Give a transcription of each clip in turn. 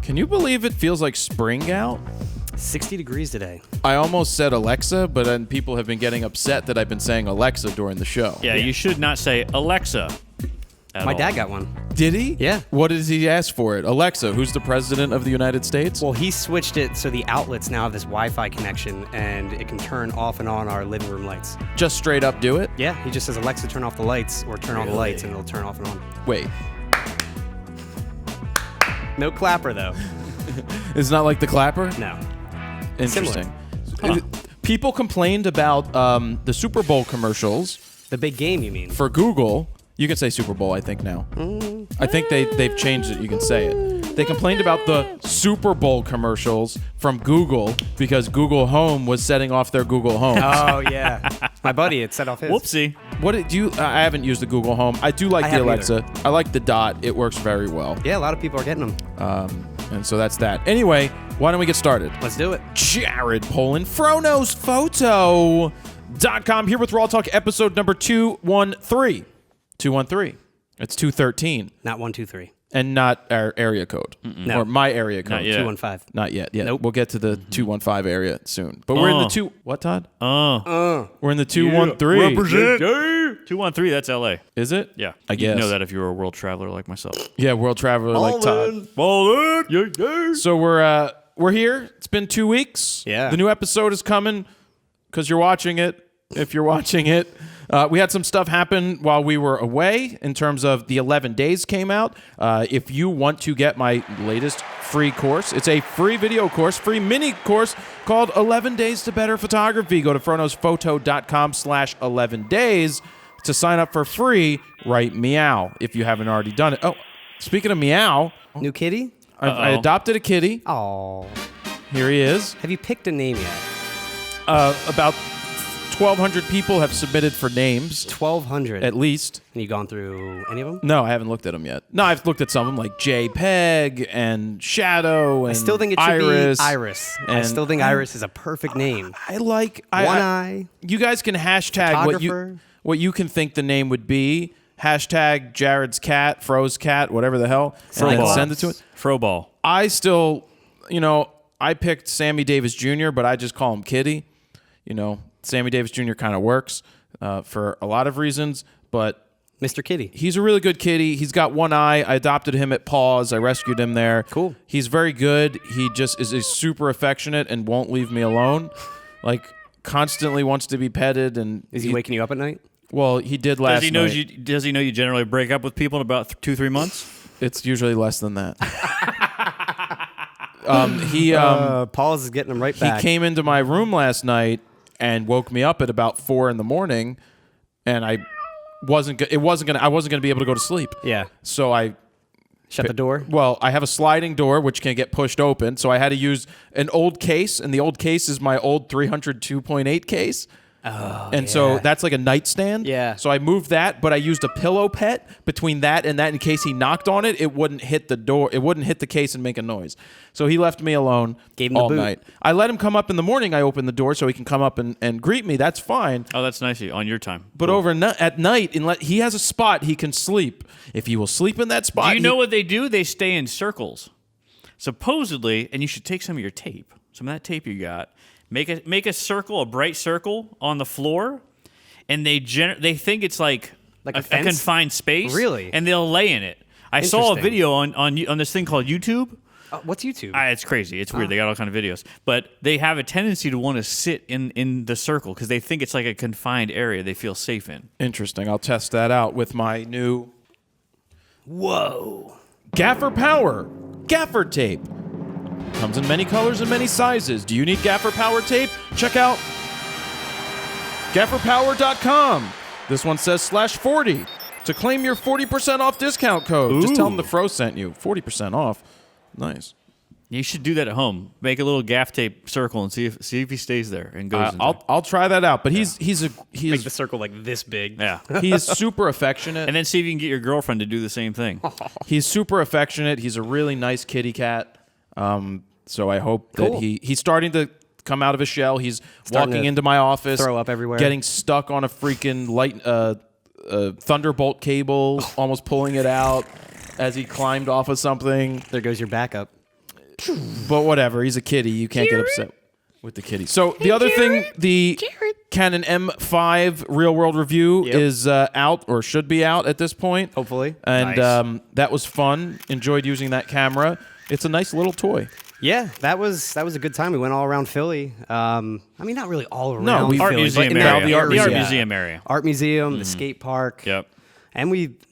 Can you believe it feels like spring out? 60 degrees today. I almost said Alexa, but then people have been getting upset that I've been saying Alexa during the show. Yeah, you should not say Alexa. My dad got one. Did he? Yeah. What did he ask for it? Alexa, who's the president of the United States? Well, he switched it so the outlets now have this Wi-Fi connection, and it can turn off and on our living room lights. Just straight up do it? Yeah, he just says, Alexa, turn off the lights, or turn on the lights, and it'll turn off and on. Wait. No clapper, though. It's not like the clapper? No. Interesting. People complained about the Super Bowl commercials. The big game, you mean? For Google. You can say Super Bowl, I think, now. I think they've changed it. You can say it. They complained about the Super Bowl commercials from Google because Google Home was setting off their Google Home. Oh, yeah. My buddy had set off his. Whoopsie. What did you? I haven't used the Google Home. I do like the Alexa. I like the Dot. It works very well. Yeah, a lot of people are getting them. And so that's that. Anyway, why don't we get started? Let's do it. Jared Polin, FroKnowsPhoto.com here with RAWtalk episode number 213. 213. It's 213. Not 123. And not our area code. No. Or my area code. Not yet. 215. Not yet. Yeah. Nope. We'll get to the 215 area soon. But we're in the two. What, Todd? We're in the 213. Represent. 213, that's LA. Is it? Yeah. I guess. You'd know that if you were a world traveler like myself. Yeah, world traveler like Todd. Polin. Yeah. So we're here. It's been 2 weeks. Yeah. The new episode is coming because you're watching it. If you're watching it. We had some stuff happen while we were away in terms of the 11 days came out. If you want to get my latest free course, it's a free video course, free mini course called 11 Days to Better Photography. Go to FroKnowsPhoto.com/11 days to sign up for free. Write meow if you haven't already done it. Oh, speaking of meow. New kitty? I adopted a kitty. Oh. Here he is. Have you picked a name yet? About 1,200 people have submitted for names. 1,200. At least. And you gone through any of them? No, I haven't looked at them yet. No, I've looked at some of them like JPEG and Shadow and I still think it should Iris. be Iris. I still think Iris is a perfect name. I like... One eye. You guys can hashtag what you can think the name would be. Hashtag Jared's cat, Fro's cat, whatever the hell. And I can send it to it. Froball. I still, I picked Sammy Davis Jr., but I just call him Kitty. Sammy Davis Jr. kind of works for a lot of reasons, but Mr. Kitty. He's a really good kitty. He's got one eye. I adopted him at Paws. I rescued him there. Cool. He's very good. He just is super affectionate and won't leave me alone. Like, constantly wants to be petted. And Is he waking you up at night? Well, he did last night. Does he know you generally break up with people in about 2-3 months? It's usually less than that. Paul's is getting him right back. He came into my room last night and woke me up at about 4 a.m, and I wasn't gonna be able to go to sleep. Yeah. So I shut the door. Well, I have a sliding door which can get pushed open, so I had to use an old case, and the old case is my old 300 2.8 case. Oh, and so that's like a nightstand. Yeah. So I moved that, but I used a pillow pet between that and that in case he knocked on it, it wouldn't hit the door. It wouldn't hit the case and make a noise. So he left me alone all night. I let him come up in the morning. I opened the door so he can come up and greet me. That's fine. Oh, that's nice of you, on your time. But at night, he has a spot he can sleep. If he will sleep in that spot. Do you know what they do? They stay in circles. Supposedly, and you should take some of your tape, some of that tape you got, make a circle, a bright circle on the floor, and they think it's like a confined space. Really? And they'll lay in it. I saw a video on this thing called YouTube. What's YouTube? It's crazy. It's weird. They got all kind of videos. But they have a tendency to want to sit in the circle because they think it's like a confined area they feel safe in. Interesting. I'll test that out with my new... Whoa. Gaffer Power Gaffer Tape. Comes in many colors and many sizes. Do you need Gaffer Power tape? Check out gafferpower.com. This one says /40 to claim your 40% off discount code. Ooh. Just tell them the Fro sent you. 40% off. Nice. You should do that at home. Make a little gaff tape circle and see if he stays there and goes. I'll try that out. But he's make the circle like this big. Yeah. He is super affectionate. And then see if you can get your girlfriend to do the same thing. He's super affectionate. He's a really nice kitty cat. So I hope that he's starting to come out of his shell. He's walking into my office, throw up everywhere, getting stuck on a freaking Thunderbolt cable, almost pulling it out as he climbed off of something. There goes your backup. But whatever, he's a kitty. You can't get upset with the kitty. So the other thing, the Canon M5 real world review is out or should be out at this point. Hopefully. And Nice. that was fun. Enjoyed using that camera. It's a nice little toy. Yeah, that was a good time. We went all around Philly. I mean, not really all around. No, Philly, Art but museum in area. that The art area. museum area. Art museum, the skate park. Yep. And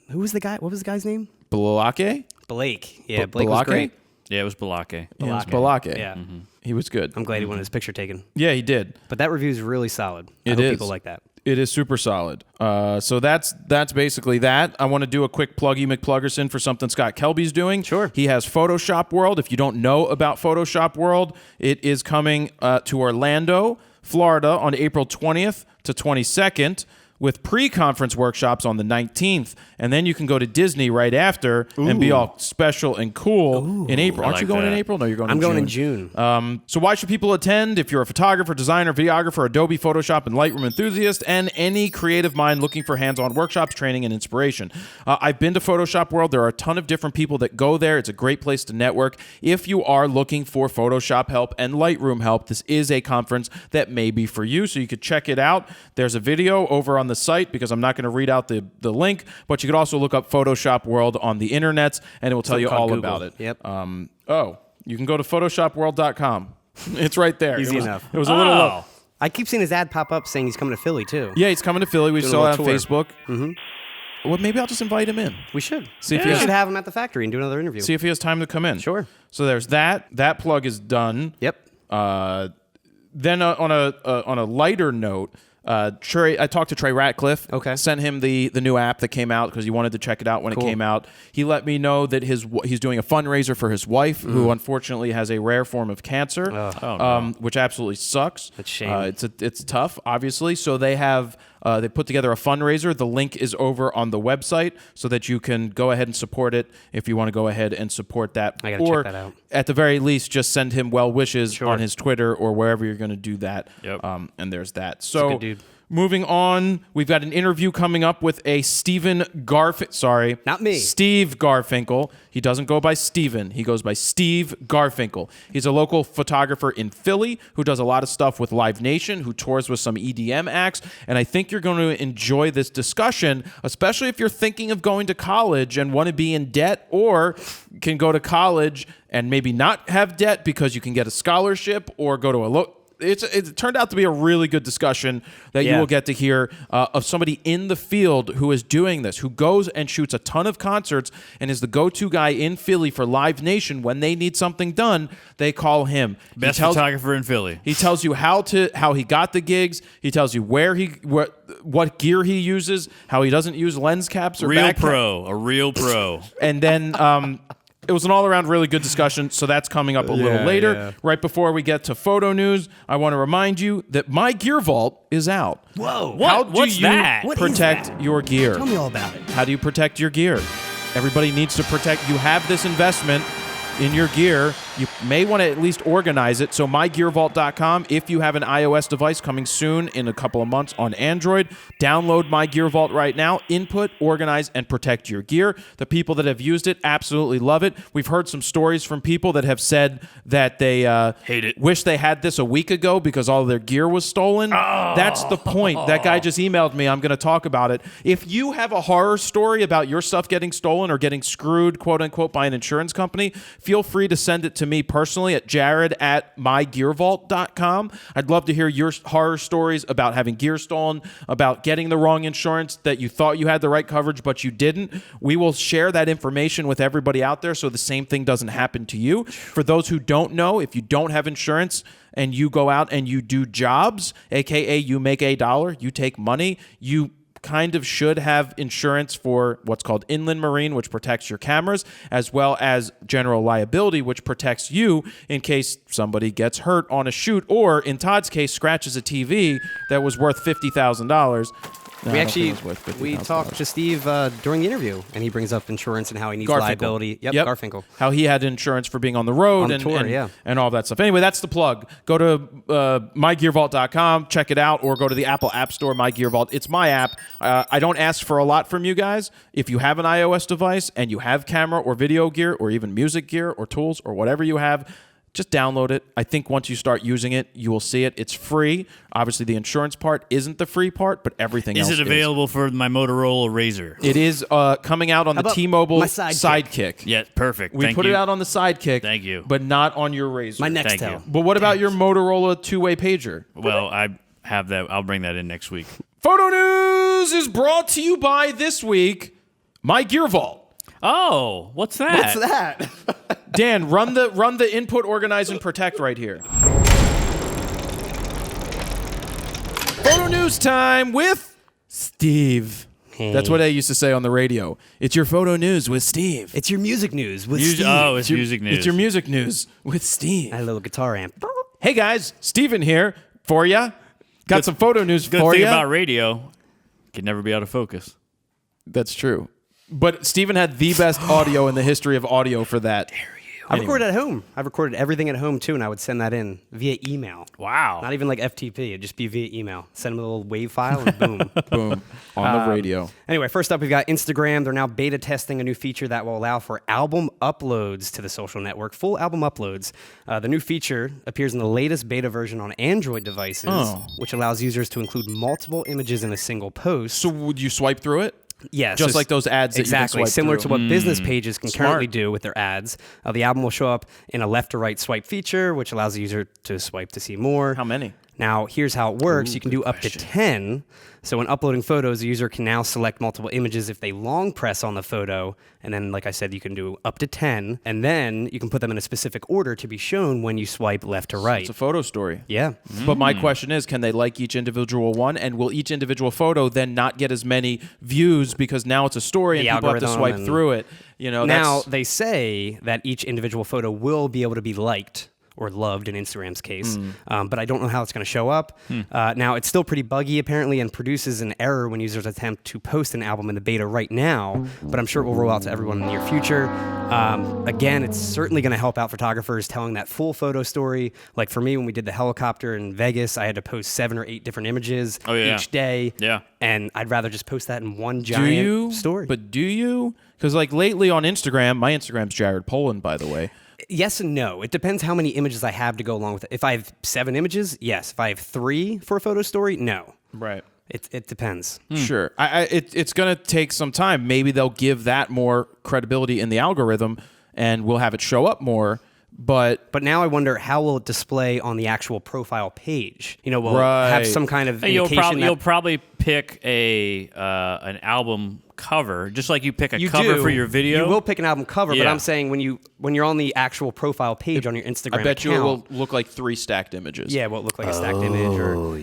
who was the guy? What was the guy's name? Balake? Blake. Yeah, Blake was Balake? great. Yeah, it was Balake. Yeah, it was Balake. Yeah. He was good. I'm glad he wanted his picture taken. Yeah, he did. But that review is really solid. I It hope is. people like that. It is super solid. So that's basically that. I want to do a quick pluggy McPluggerson for something Scott Kelby's doing. Sure. He has Photoshop World. If you don't know about Photoshop World, it is coming to Orlando, Florida on April 20th to 22nd with pre-conference workshops on the 19th. And then you can go to Disney right after and be all special and cool in April. Aren't like you going in that. April? No, you're going I'm in going June. in June. So why should people attend? If you're a photographer, designer, videographer, Adobe, Photoshop, and Lightroom enthusiast, and any creative mind looking for hands-on workshops, training, and inspiration. I've been to Photoshop World. There are a ton of different people that go there. It's a great place to network. If you are looking for Photoshop help and Lightroom help, this is a conference that may be for you, so you could check it out. There's a video over on the site because I'm not going to read out the link, but you could also look up Photoshop World on the internets, and it will tell you all called about Google. it. Yep. You can go to photoshopworld.com. It's right there. Easy It was- enough. It was a little low. I keep seeing his ad pop up saying he's coming to Philly, too. Yeah, he's coming to Philly. We Doing saw a it on little Facebook. Well, maybe I'll just invite him in. We should. See if he we has- should have him at the factory and do another interview. See if he has time to come in. Sure. So there's that. That plug is done. Yep. Then on a lighter note, Trey, I talked to Trey Ratcliffe. Okay. Sent him the new app that came out because he wanted to check it out when it came out. He let me know that he's doing a fundraiser for his wife, who unfortunately has a rare form of cancer, which absolutely sucks. That's a shame. It's tough, obviously. So they have they put together a fundraiser. The link is over on the website so that you can go ahead and support it if you want to go ahead and support that. I gotta or check that out. at the very least, just send him well wishes Sure. on his Twitter or wherever you're going to do that. Yep. And there's that. So good dude. moving on, we've got an interview coming up with a Steve Garfinkel. He doesn't go by Steven. He goes by Steve Garfinkel. He's a local photographer in Philly who does a lot of stuff with Live Nation, who tours with some EDM acts. And I think you're going to enjoy this discussion, especially if you're thinking of going to college and want to be in debt, or can go to college and maybe not have debt because you can get a scholarship or go to a it turned out to be a really good discussion that you Yeah. will get to hear of somebody in the field who is doing this, who goes and shoots a ton of concerts and is the go-to guy in Philly for Live Nation. When they need something done, they call him. Best photographer in Philly. He tells you how he got the gigs. He tells you what gear he uses, how he doesn't use lens caps or Real back cap- pro. A real pro. and then it was an all-around really good discussion, so that's coming up a little later. yeah. Right before we get to photo news, I want to remind you that my Gear Vault is out. Whoa. What? How do What's you that? What is protect that? your gear? Tell me all about it. How do you protect your gear? Everybody needs to protect. You have this investment in your gear. You may want to at least organize it. So mygearvault.com. If you have an iOS device coming soon in a couple of months on Android, download My Gear Vault right now. Input, organize, and protect your gear. The people that have used it absolutely love it. We've heard some stories from people that have said that they Hate it. wish they had this a week ago because all their gear was stolen. That's the point. That guy just emailed me. I'm going to talk about it. If you have a horror story about your stuff getting stolen or getting screwed, quote unquote, by an insurance company, feel free to send it to me personally at jared@mygearvault.com. I'd love to hear your horror stories about having gear stolen, about getting the wrong insurance, that you thought you had the right coverage but you didn't. We will share that information with everybody out there so the same thing doesn't happen to you. For those who don't know, if you don't have insurance and you go out and you do jobs, aka you make $1, you take money, you kind of should have insurance for what's called inland marine, which protects your cameras, as well as general liability, which protects you in case somebody gets hurt on a shoot, or in Todd's case, scratches a TV that was worth $50,000. No, we I don't think actually it was worth we $50,000. talked to Steve during the interview, and he brings up insurance and how he needs Garfinkel. liability. Yep, Garfinkel. How he had insurance for being on the road On and, tour, and, yeah. and all that stuff. Anyway, that's the plug. Go to mygearvault.com, check it out, or go to the Apple App Store, My Gear Vault. It's my app. I don't ask for a lot from you guys. If you have an iOS device and you have camera or video gear or even music gear or tools or whatever you have, just download it. I think once you start using it, you will see it. It's free. Obviously, the insurance part isn't the free part, but everything else Is it available for my Motorola Razr? It is coming out on the about T-Mobile my Sidekick? Yeah, perfect. We Thank put you. it out on the Sidekick. Thank you. But not on your Razr. My Thank Nextel. you. But what about your Motorola two-way pager? Well, I have that. I'll bring that in next week. Photo News is brought to you by this week, My Gear Vault. Oh, what's that? What's that? Dan, run the input, organize, and protect right here. Photo News time with Steve. Hey. That's what I used to say on the radio. It's your photo news with Steve. It's your music news with Music- Steve. oh, it's music news. It's your music news with Steve. I had a little guitar amp. Hey guys, Steven here for ya. Got some photo news Good for thing ya. about radio, can never be out of focus. That's true. But Steven had the best audio in the history of audio for that. I recorded at home. I recorded everything at home too, and I would send that in via email. Wow. Not even like FTP. It'd just be via email. Send them a little WAV file, and boom. Boom. On the radio. Anyway, first up, we've got Instagram. They're now beta testing a new feature that will allow for album uploads to the social network, full album uploads. The new feature appears in the latest beta version on Android devices, which allows users to include multiple images in a single post. So would you swipe through it? Yes, Just like those ads that exactly you can swipe similar through. to what business pages can Smart. currently do with their ads. The album will show up in a left to right swipe feature, which allows the user to swipe to see more. How many? Now, here's how it works. You can do up to 10. So when uploading photos, the user can now select multiple images if they long press on the photo. And then, like I said, you can do up to 10. And then you can put them in a specific order to be shown when you swipe left to right. It's a photo story. Yeah. But my question is, can they like each individual one? And will each individual photo then not get as many views because now it's a story and The people have to algorithm swipe and- through it? You know, Now, that's, they say that each individual photo will be able to be liked or loved in Instagram's case, but I don't know how it's going to show up. Now, it's still pretty buggy, apparently, and produces an error when users attempt to post an album in the beta right now, but I'm sure it will roll out to everyone in the near future. Again, it's certainly going to help out photographers telling that full photo story. Like for me, when we did the helicopter in Vegas, I had to post 7 or 8 different images each day. Yeah. And I'd rather just post that in one do giant you? story. But do you? Because like lately on Instagram, my Instagram's Jared Polin, by the way. Yes and no. It depends how many images I have to go along with it. If I have 7 images, yes. If I have 3 for a photo story, no. Right. It depends. Sure. It's going to take some time. Maybe they'll give that more credibility in the algorithm and we'll have it show up more. But now I wonder how will it display on the actual profile page? You know, will it Right. have some kind of Hey, you'll, indication you'll that probably pick an album cover, just like you pick a you cover do. for your video. You will pick an album cover, but Yeah. I'm saying when you're on the actual profile page on your Instagram I bet you it account, will look like 3 stacked images. yeah, will it look like a stacked image or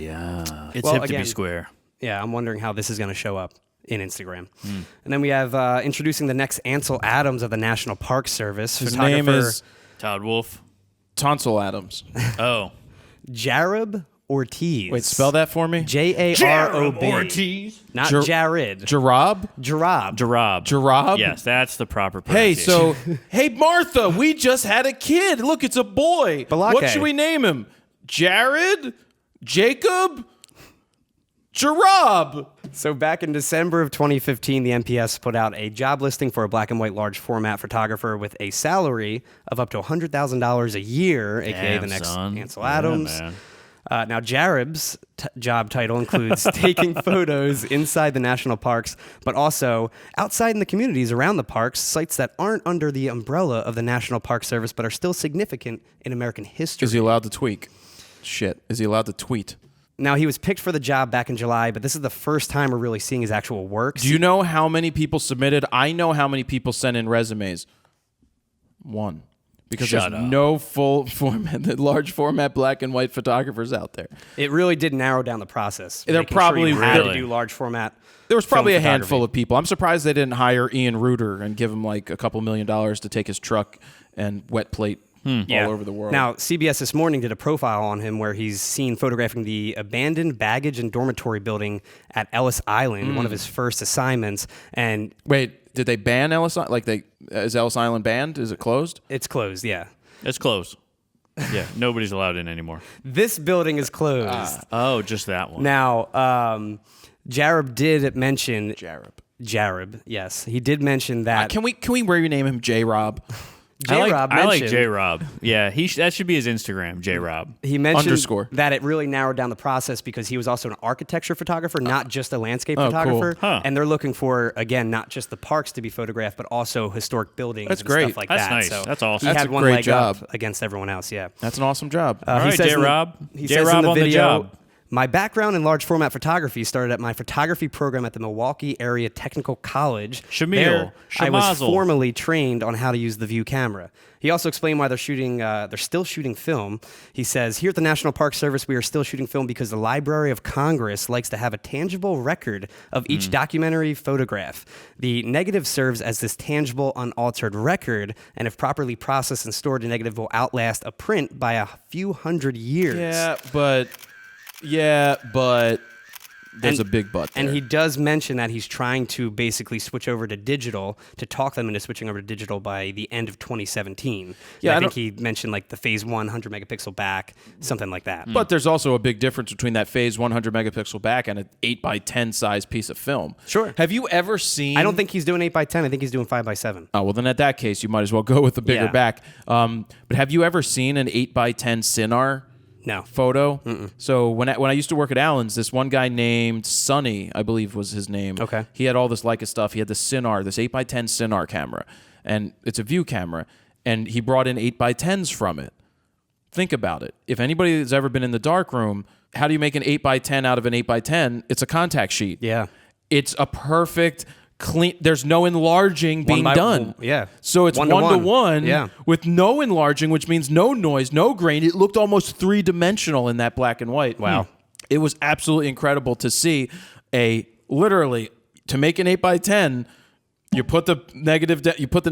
It's Well, hip to again- be square. yeah, I'm wondering how this is going to show up in Instagram. And then we have introducing the next Ansel Adams of the National Park Service. His name photographer is Todd Wolf. Tonsil Adams. Oh. Jarib Ortiz. Wait, spell that for me. Jarob. Ortiz. Not Jar- Jared. Jarab? Jarab. Jarab. Jarab? Yes, that's the proper Hey, pronunciation. so, hey, Martha, we just had a kid. Look, it's a boy. Balake. What should we name him? Jared? Jacob? Jarab. So back in December of 2015, the NPS put out a job listing for a black and white large format photographer with a salary of up to $100,000 a year, aka Damn, the next son. Ansel Yeah, Adams. man. Now, Jarib's job title includes taking photos inside the national parks, but also outside in the communities around the parks, sites that aren't under the umbrella of the National Park Service but are still significant in American history. Is he allowed to tweak? Shit. Is he allowed to tweet? Now, he was picked for the job back in July, but this is the first time we're really seeing his actual work. Do you know how many people submitted? I know how many people sent in resumes. 1. Because Shut there's up. no full format, large format black and white photographers out there. It really did narrow down the process. There making probably sure you had to really- do large format. There was probably a film handful photography. of people. I'm surprised they didn't hire Ian Reuter and give him like a couple $1 million to take his truck and wet plate all over the world. Now, CBS This Morning did a profile on him where he's seen photographing the abandoned baggage and dormitory building at Ellis Island, one of his first assignments. And wait, did they ban Ellis? Is Ellis Island banned? Is it closed? it's closed, yeah. It's closed. Yeah, nobody's allowed in anymore. This building is closed. Oh, just that one. Now, Jareb did mention... Jareb. Yes. He did mention that... Can we rename him J-Rob? I like J-Rob. Yeah, that should be his Instagram, J-Rob. He mentioned _ that it really narrowed down the process because he was also an architecture photographer, not just a landscape photographer. Cool. And they're looking for, again, not just the parks to be photographed, but also historic buildings and great. stuff like That's that. nice. So That's awesome. He That's had a one great leg job. up against everyone else, yeah. That's an awesome job. All right, J-Rob. He says in J-Rob the on the video, job. my background in large format photography started at my photography program at the Milwaukee Area Technical College. Shamil. There, I was Shamazel. formally trained on how to use the View camera. He also explained why they're still shooting film. He says, here at the National Park Service, we are still shooting film because the Library of Congress likes to have a tangible record of each documentary photograph. The negative serves as this tangible, unaltered record, and if properly processed and stored, the negative will outlast a print by a few hundred years. Yeah, but there's a big but there. And he does mention that he's trying to basically switch over to digital, to talk them into switching over to digital by the end of 2017. Yeah, I think he mentioned like the phase 100 megapixel back, something like that. But there's also a big difference between that phase 100 megapixel back and an 8x10 size piece of film. Sure. Have you ever seen... I don't think he's doing 8x10. I think he's doing 5x7. Oh, well, then at that case, you might as well go with the bigger Yeah. back. But have you ever seen an 8x10 Cinar No. photo? So when I used to work at Allen's, this one guy named Sonny, I believe was his name. Okay. He had all this Leica stuff. He had the Cinar, this 8x10 Cinar camera. And it's a View camera. And he brought in 8x10s from it. Think about it. If anybody has ever been in the darkroom, how do you make an 8x10 out of an 8x10? It's a contact sheet. Yeah. It's a perfect... clean. There's no enlarging being done. Yeah. So it's 1:1 Yeah. with no enlarging, which means no noise, no grain. It looked almost three-dimensional in that black and white. Wow. It was absolutely incredible to see literally to make an 8x10. You put the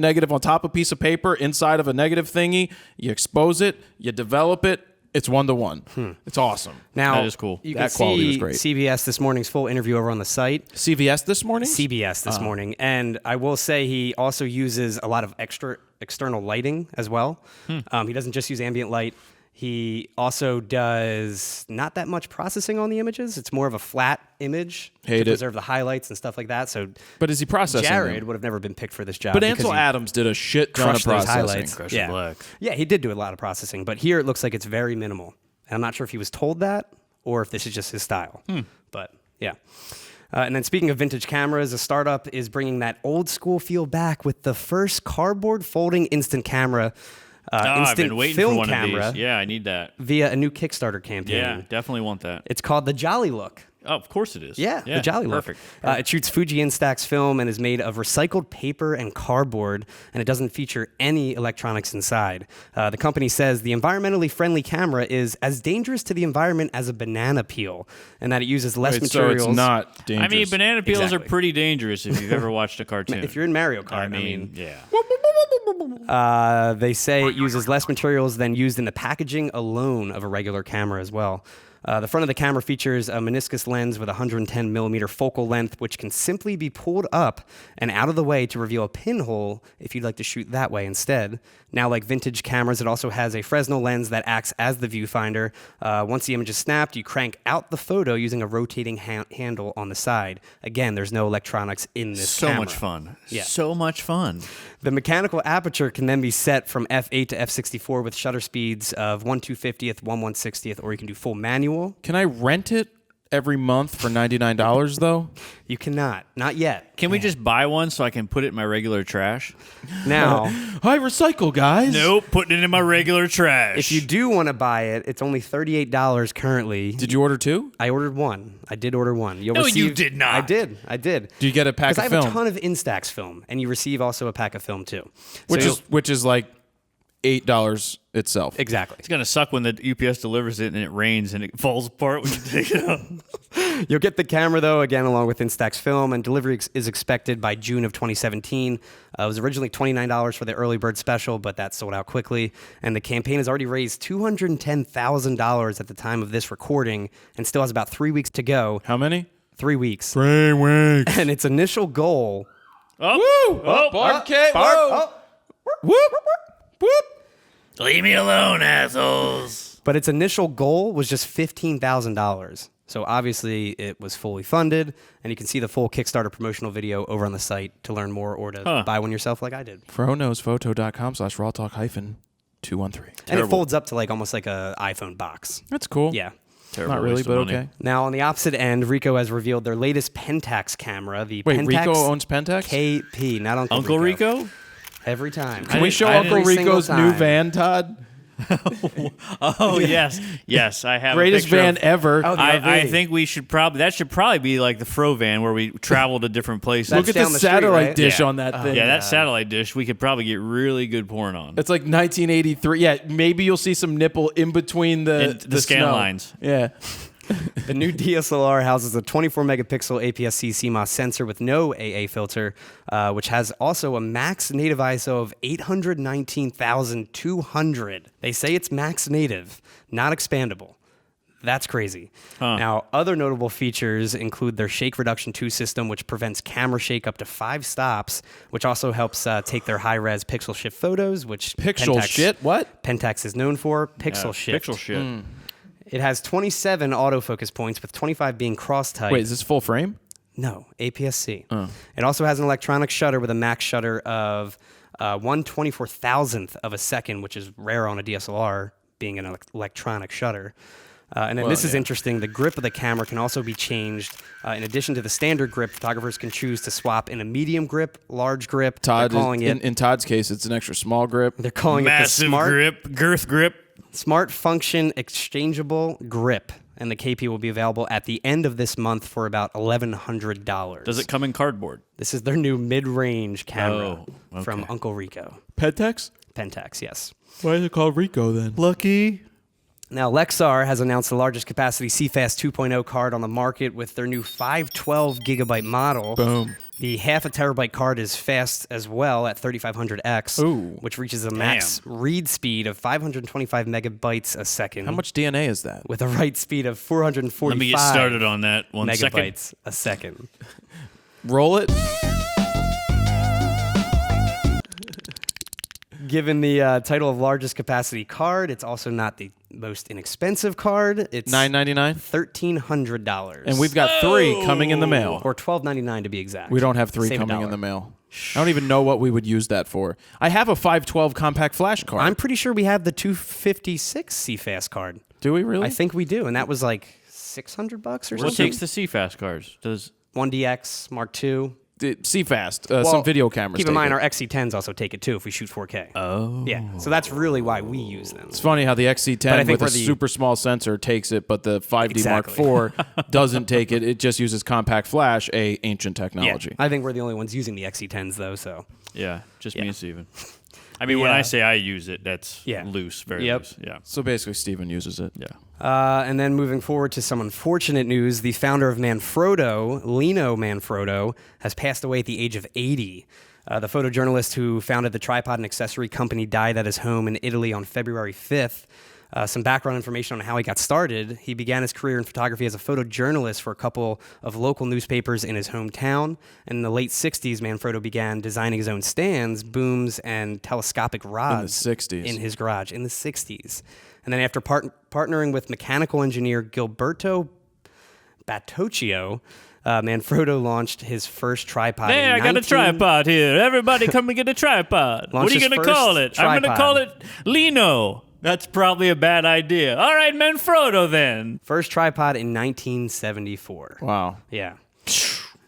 negative on top of a piece of paper inside of a negative thingy. You expose it. You develop it. It's 1:1. It's awesome. Now, That is cool. You That can quality was see great. CBS This Morning's full interview over on the site. CVS this morning? CBS This Morning. And I will say he also uses a lot of external lighting as well. He doesn't just use ambient light. He also does not that much processing on the images. It's more of a flat image Hate to it. preserve the highlights and stuff like that. So But is he processing Jared them? would have never been picked for this job. But because Ansel he Adams did a shit ton of crushed those processing. highlights. Crush Yeah. the black. Yeah, he did do a lot of processing, but here it looks like it's very minimal. And I'm not sure if he was told that or if this is just his style. But yeah. And then speaking of vintage cameras, a startup is bringing that old school feel back with the first cardboard folding instant camera, I've instant been waiting film for one camera of these. Yeah, I need that. via a new Kickstarter campaign. Yeah, definitely want that. It's called the Jolly Look. Oh, of course it is. Yeah, the Jolly Look. Perfect. It shoots Fuji Instax film and is made of recycled paper and cardboard, and it doesn't feature any electronics inside. The company says the environmentally friendly camera is as dangerous to the environment as a banana peel, and that it uses less Wait, materials. So it's not dangerous. I mean, banana peels Exactly. are pretty dangerous if you've ever watched a cartoon. If you're in Mario Kart, I mean, yeah. They say it uses less materials than used in the packaging alone of a regular camera as well. The front of the camera features a meniscus lens with 110 millimeter focal length, which can simply be pulled up and out of the way to reveal a pinhole if you'd like to shoot that way instead. Now, like vintage cameras, it also has a Fresnel lens that acts as the viewfinder. Once the image is snapped, you crank out the photo using a rotating handle on the side. Again, there's no electronics in this So camera. much fun. Yeah. So much fun. The mechanical aperture can then be set from f8 to f64 with shutter speeds of 1/250th, 1/160th, or you can do full manual. Can I rent it every month for $99 though? You cannot. Not yet. Can we just buy one so I can put it in my regular trash? Now, I recycle, guys. Nope, putting it in my regular trash. if you do want to buy it, it's only $38 currently. Did you order two? I ordered one. I did order one. You'll No, you receive, did not. I did. Do you get a pack Because of I have film? a ton of Instax film, and you receive also a pack of film too. So which is like $8 itself. Exactly. It's gonna suck when the UPS delivers it and it rains and it falls apart when you take it out. You'll get the camera, though, again, along with Instax film, and delivery is expected by June of 2017. It was originally $29 for the early bird special, but that sold out quickly. And the campaign has already raised $210,000 at the time of this recording and still has about 3 weeks to go. How many? 3 weeks. 3 weeks. And its initial goal... Whoop. Whoop. Leave me alone, assholes. But its initial goal was just $15,000. So obviously it was fully funded, and you can see the full Kickstarter promotional video over on the site to learn more or to buy one yourself like I did. FroKnowsPhoto.com/RAWtalk-213. And it folds up to like almost like a iPhone box. That's cool. Yeah. Terrible Not really, waste but of money. okay. Now on the opposite end, Ricoh has revealed their latest Pentax camera, the Wait, Pentax Ricoh owns Pentax? KP, not Uncle Rico? Every time. Can we show I Uncle every single Rico's new time. van, Todd? Oh yes, I have Greatest a picture van of- ever. Oh, the I RV. think we should that should probably be like the Fro van where we travel to different places. Look at the down the street, satellite right? dish Yeah. on that thing. yeah, that satellite dish we could probably get really good porn on. It's like 1983. Yeah, maybe you'll see some nipple in between the scan snow. lines. Yeah. The new DSLR houses a 24-megapixel APS-C CMOS sensor with no AA filter, which has also a max native ISO of 819,200. They say it's max native, not expandable. That's crazy. Now, other notable features include their Shake Reduction 2 system, which prevents camera shake up to 5 stops, which also helps take their high-res pixel shift photos, which Pixel shit? What? Pentax is known for. Pixel shift. Pixel shit. It has 27 autofocus points, with 25 being cross-type. Wait, is this full frame? No, APS-C. It also has an electronic shutter with a max shutter of 1/24,000th of a second, which is rare on a DSLR, being an electronic shutter. And then this is interesting. The grip of the camera can also be changed. In addition to the standard grip, photographers can choose to swap in a medium grip, large grip. Todd, They're calling it. in Todd's case, it's an extra small grip. They're calling Massive it the smart grip, girth grip. Smart Function Exchangeable Grip, and the KP will be available at the end of this month for about $1,100. Does it come in cardboard? This is their new mid-range camera Oh, from okay. Uncle Rico. Pentax? Pentax, yes. Why is it called Rico then? Lucky. Now, Lexar has announced the largest capacity CFast 2.0 card on the market with their new 512 gigabyte model. Boom. The half a terabyte card is fast as well at 3500X, Ooh. which reaches a max read speed of 525 megabytes a second. How much DNA is that? With a write speed of 445 Let me get started on that one second. megabytes a second. Roll it. Given the title of largest capacity card, it's also not the most inexpensive card. It's $9.99. $1,300. And we've got 3 coming in the mail. or $12.99 to be exact. We don't have 3 Save a coming in dollar. the mail. I don't even know what we would use that for. I have a 512 compact flash card. I'm pretty sure we have the 256 CFast card. Do we really? I think we do, and that was like $600 or What something. takes the CFast cards? Does 1DX Mark II. CFast. Well, Some video cameras. Keep in take mind, it. our XC10s also take it too if we shoot 4K. Oh. Yeah. So that's really why we use them. It's funny how the But I XC10 think with a we're the- super small sensor takes it, but the 5D Exactly. Mark IV doesn't take it. It just uses compact flash, a ancient technology. I think we're the only ones using the XC10s though. So yeah, just me Yeah. and Steven. I mean, when Yeah. I say I use it, that's Yeah. loose, very Yep. loose. Yeah. So basically, Steven uses it. Yeah. And then moving forward to some unfortunate news, the founder of Manfrotto, Lino Manfrotto, has passed away at the age of 80. The photojournalist who founded the tripod and accessory company died at his home in Italy on February 5th. Some background information on how he got started. He began his career in photography as a photojournalist for a couple of local newspapers in his hometown. And in the late 60s, Manfrotto began designing his own stands, booms, and telescopic rods 60s. in his garage in the 60s. And then after partnering with mechanical engineer Gilberto Battocchio, Manfrotto launched his first tripod. Hey, in I got a 19 tripod here. Everybody come and get a tripod. What Launched are you his going to first call it? I'm going to tripod. call it Lino. That's probably a bad idea. All right, Manfrotto then. First tripod in 1974. Wow. Yeah.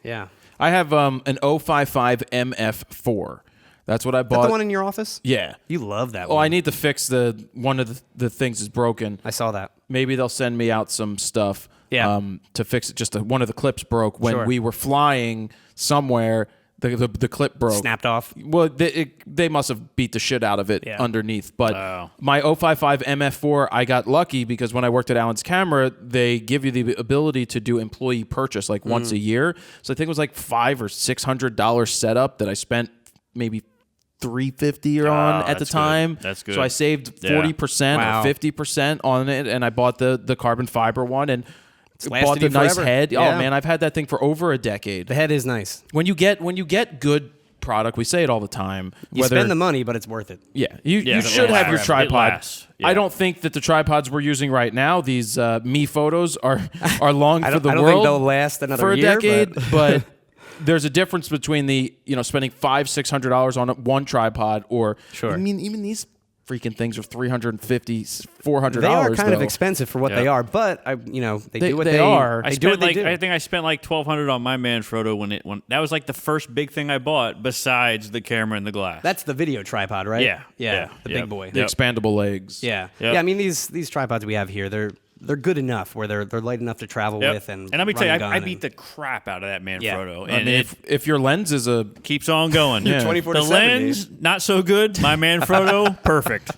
Yeah. I have an 055 MF4. That's what I Is that bought. the one in your office? Yeah. You love that Oh, one. I need to fix one of the things is broken. I saw that. Maybe they'll send me out some stuff Yeah. to fix it. Just one of the clips broke when Sure. we were flying somewhere. The clip broke. Snapped off. Well, they must have beat the shit out of it underneath. But my 055 MF4, I got lucky because when I worked at Allen's Camera, they give you the ability to do employee purchase like once a year. So I think it was like $500 or $600 setup that I spent maybe $350 on at the time. That's good. So I saved 40% or 50% on it, and I bought the carbon fiber one and bought the nice head. Yeah. Oh man, I've had that thing for over a decade. The head is nice. When you get good product, we say it all the time. You spend the money, but it's worth it. Yeah, you should have your tripod. Yeah. I don't think that the tripods we're using right now, these Me Photos, are long for the I don't world. think they'll last another for a year, decade, but there's a difference between the spending $500-$600 on one tripod or I mean even these freaking things are $350-$400. They are kind of expensive for what they are, but they do what they are. I think I spent like $1,200 on my Manfrotto when that was like the first big thing I bought besides the camera and the glass. That's the video tripod, right? Yeah. The big boy. The expandable legs. Yeah. I mean these tripods we have here, they're good enough where they're light enough to travel with and let me tell you, I beat the crap out of that Manfrotto. And if your lens is keeps on going. Yeah. 24/7, the lens, not so good. My Manfrotto, perfect.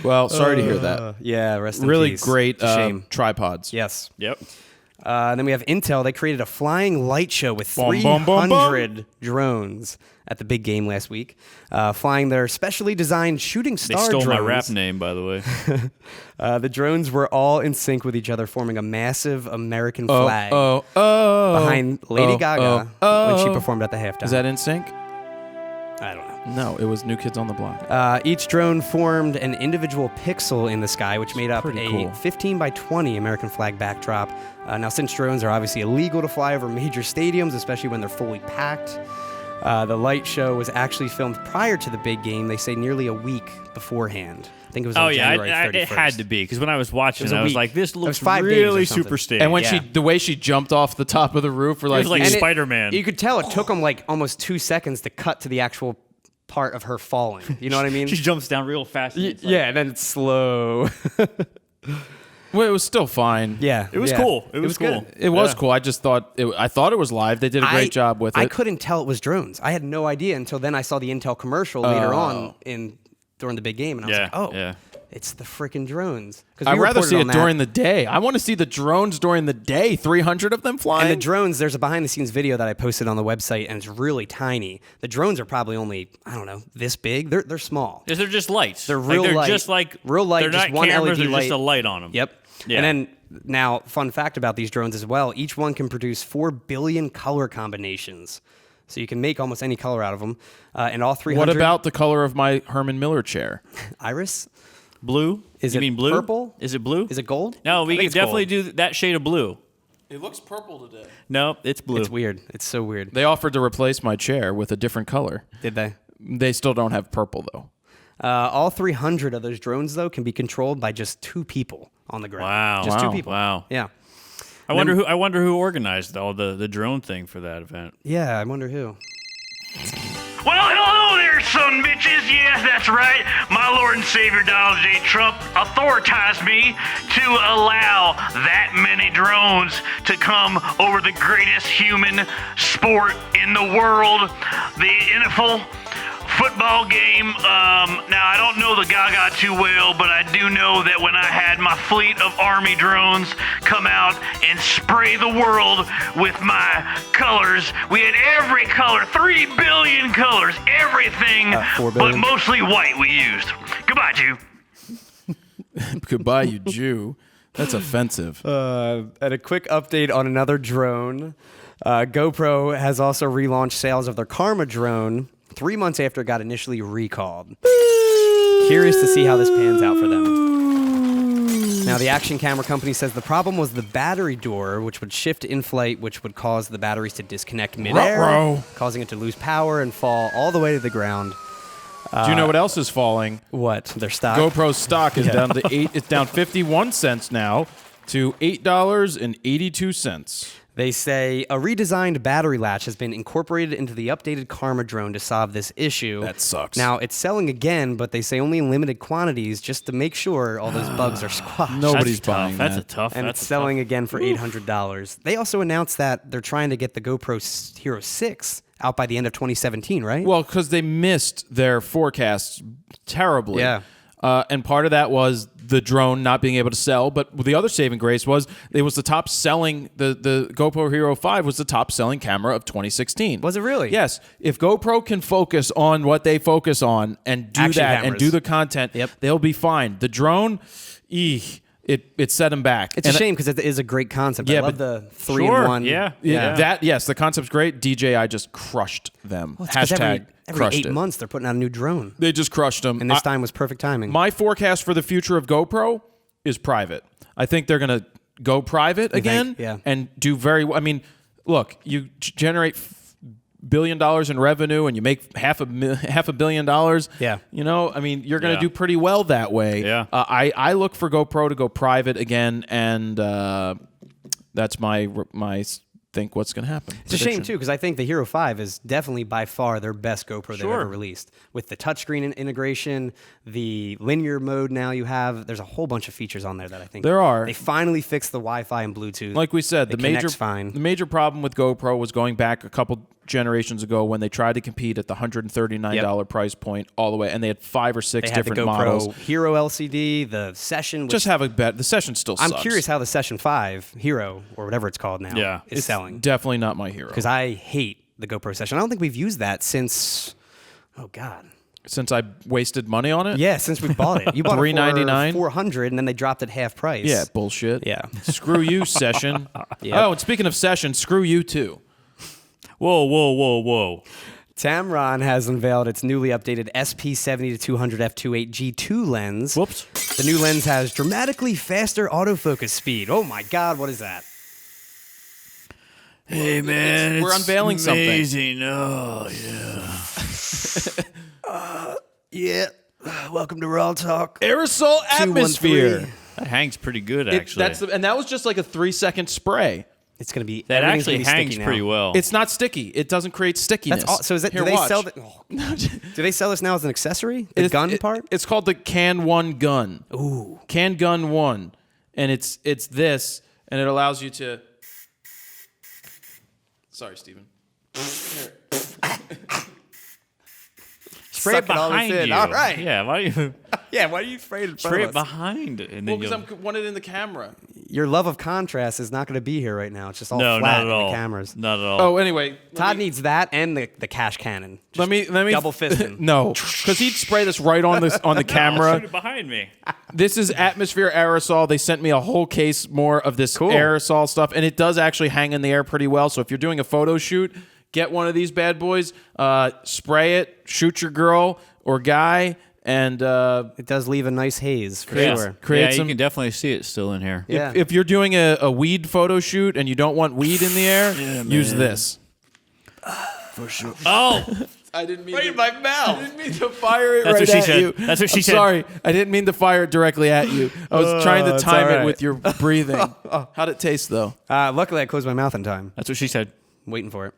Well, sorry to hear that. Yeah, rest in Really peace. great Shame. tripods. Yes. Yep. Then we have Intel. They created a flying light show with Bum, 300 bum, bum, bum. drones at the big game last week, flying their specially designed shooting star They stole drones. my rap name, by the way. The drones were all in sync with each other, forming a massive American flag behind Lady Gaga when she performed at the halftime. Is that in sync? I don't know. No, it was New Kids on the Block. Each drone formed an individual pixel in the sky, which made up a cool. 15 by 20 American flag backdrop. Now, since drones are obviously illegal to fly over major stadiums, especially when they're fully packed, the light show was actually filmed prior to the big game. They say nearly a week beforehand. I think it was on January 31st. It had to be because when I was watching it, I was like, "This looks 5 days really or something. super staged." And when the way she jumped off the top of the roof, it was like And Spider-Man. You could tell it took them like almost 2 seconds to cut to the actual part of her falling. You know what I mean? She jumps down real fast. And it's like, And then it's slow. Well, it was still fine. Yeah, it was cool. It was cool. good. It was cool. I just thought I thought it was live. They did a great job with it. I couldn't tell it was drones. I had no idea until then I saw the Intel commercial later on during the big game, and I was like, oh, it's the freaking drones. I'd rather see it during the day. I want to see the drones during the day. 300 of them flying. And the drones, there's a behind-the-scenes video that I posted on the website, and it's really tiny. The drones are probably only, I don't know, this big. They're small. They're just lights. They're real light. They're just like real light. They're just not one cameras. LED They're light. just a light on them. Yep. Yeah. And then now, fun fact about these drones as well. Each one can produce 4 billion color combinations. So you can make almost any color out of them. And all 300. What about the color of my Herman Miller chair? Iris? Blue? Is you it mean blue? purple? Is it blue? Is it gold? No, we I think can it's definitely gold. do that shade of blue. It looks purple today. No, it's blue. It's weird. It's so weird. They offered to replace my chair with a different color. Did they? They still don't have purple though. All 300 of those drones, though, can be controlled by just 2 people on the ground. Wow. Just 2 Wow. people. Wow. Yeah. I wonder who organized all the drone thing for that event. Yeah, I wonder who. Well, hello there, son bitches. Yeah, that's right. My Lord and Savior Donald J. Trump authorized me to allow that many drones to come over the greatest human sport in the world, the NFL football game. Now, I don't know the Gaga too well, but I do know that when I had my fleet of Army drones come out and spray the world with my colors, we had every color, 3 billion colors, everything, 4 but billion. mostly white we used. Goodbye, Jew. Goodbye, you Jew. That's offensive. And a quick update on another drone. GoPro has also relaunched sales of their Karma drone 3 months after it got initially recalled. Curious to see how this pans out for them. Now, the action camera company says the problem was the battery door, which would shift in flight, which would cause the batteries to disconnect midair, Ruh-roh. causing it to lose power and fall all the way to the ground. Do you know what else is falling? What? Their stock? GoPro's stock is down to 8. It's down 51 cents now to $8.82. They say a redesigned battery latch has been incorporated into the updated Karma drone to solve this issue. That sucks. Now, it's selling again, but they say only in limited quantities just to make sure all those bugs are squashed. Nobody's That's tough. buying That's that. a tough. And that's it's a tough- selling again for $800. They also announced that they're trying to get the GoPro Hero 6 out by the end of 2017, right? Well, because they missed their forecasts terribly. Yeah. And part of that was the drone not being able to sell, but the other saving grace was it was the top selling, the GoPro Hero 5 was the top selling camera of 2016. Was it really? Yes. If GoPro can focus on what they focus on and do Action that and cameras. do the content, they'll be fine. The drone, it set them back. It's a shame because it is a great concept. Yeah, I love but- the 3-in-1. Yeah. That, yes, the concept's great. DJI just crushed them. Well, it's 'cause Hashtag every crushed 8 it. months they're putting out a new drone. They just crushed them. And this time was perfect timing. My forecast for the future of GoPro is private. I think they're going to go private again Yeah. and do very well. I mean, look, you generate $1 billion in revenue and you make half a $1 billion. Yeah. You know, I mean, you're going to Yeah. do pretty well that way. Yeah. I look for GoPro to go private again, and that's my think what's going to happen. It's a shame, too, because I think the Hero 5 is definitely by far their best GoPro they've ever released. With the touchscreen integration, the linear mode now you have, there's a whole bunch of features on there that I think There are. They finally fixed the Wi-Fi and Bluetooth. Like we said, It the major connects the major problem with GoPro was going back a couple generations ago when they tried to compete at the $139 price point all the way, and they had 5 or 6 they had the different GoPro models. Hero LCD, the Session. Which Just have a bet. The Session still I'm sucks. curious how the Session 5 Hero, or whatever it's called now, is selling. Definitely not my hero. Because I hate the GoPro Session. I don't think we've used that since, oh God. Since I wasted money on it? Yeah, since we bought it. You bought it $399? for $400, and then they dropped it half price. Yeah, bullshit. Yeah. Screw you, Session. Yep. Oh, and speaking of Session, screw you too. Whoa. Tamron has unveiled its newly updated SP70-200 f2.8 G2 lens. Whoops. The new lens has dramatically faster autofocus speed. Oh my God, what is that? Hey man, we're unveiling something. amazing. Oh yeah. Yeah. Welcome to RAWtalk. Aerosol atmosphere. 213. That hangs pretty good actually. And that was just like a 3second spray. It's gonna be that everything's actually gonna be hangs sticky pretty now. well. It's not sticky. It doesn't create stickiness. That's all, so is that? Here, Do they watch. sell? Do they sell this now as an accessory? The gun part? It's called the Can 1 gun. Ooh. Can Gun 1. And it's this, and it allows you to... Sorry, Steven. Spray Suck it it all behind in. you. All right. Yeah. Why do you Yeah. Why do you spray it in front spray of it us? behind? And Well, then because you'll... I want it in the camera. Your love of contrast is not going to be here right now. It's just all No, flat not at in all. the cameras. Not at all. Oh, anyway. Todd needs that and the cash cannon. Let me double fisting. No, because he'd spray this right on the Shoot camera. it behind me. This is Atmosphere Aerosol. They sent me a whole case more of this aerosol stuff, and it does actually hang in the air pretty well. So if you're doing a photo shoot, get one of these bad boys, spray it, shoot your girl or guy, and It does leave a nice haze for Yeah. sure. create you some. can definitely see it still in here. Yeah. If you're doing a weed photo shoot and you don't want weed in the air, use this. For sure. Oh, I didn't mean Right in my mouth. I didn't mean to fire it That's right what she at said. you. That's what she I'm said. Sorry, I didn't mean to fire it directly at you. I was trying to it's time all it right. with your breathing. How'd it taste though? Luckily, I closed my mouth in time. that's what she said. Waiting for it.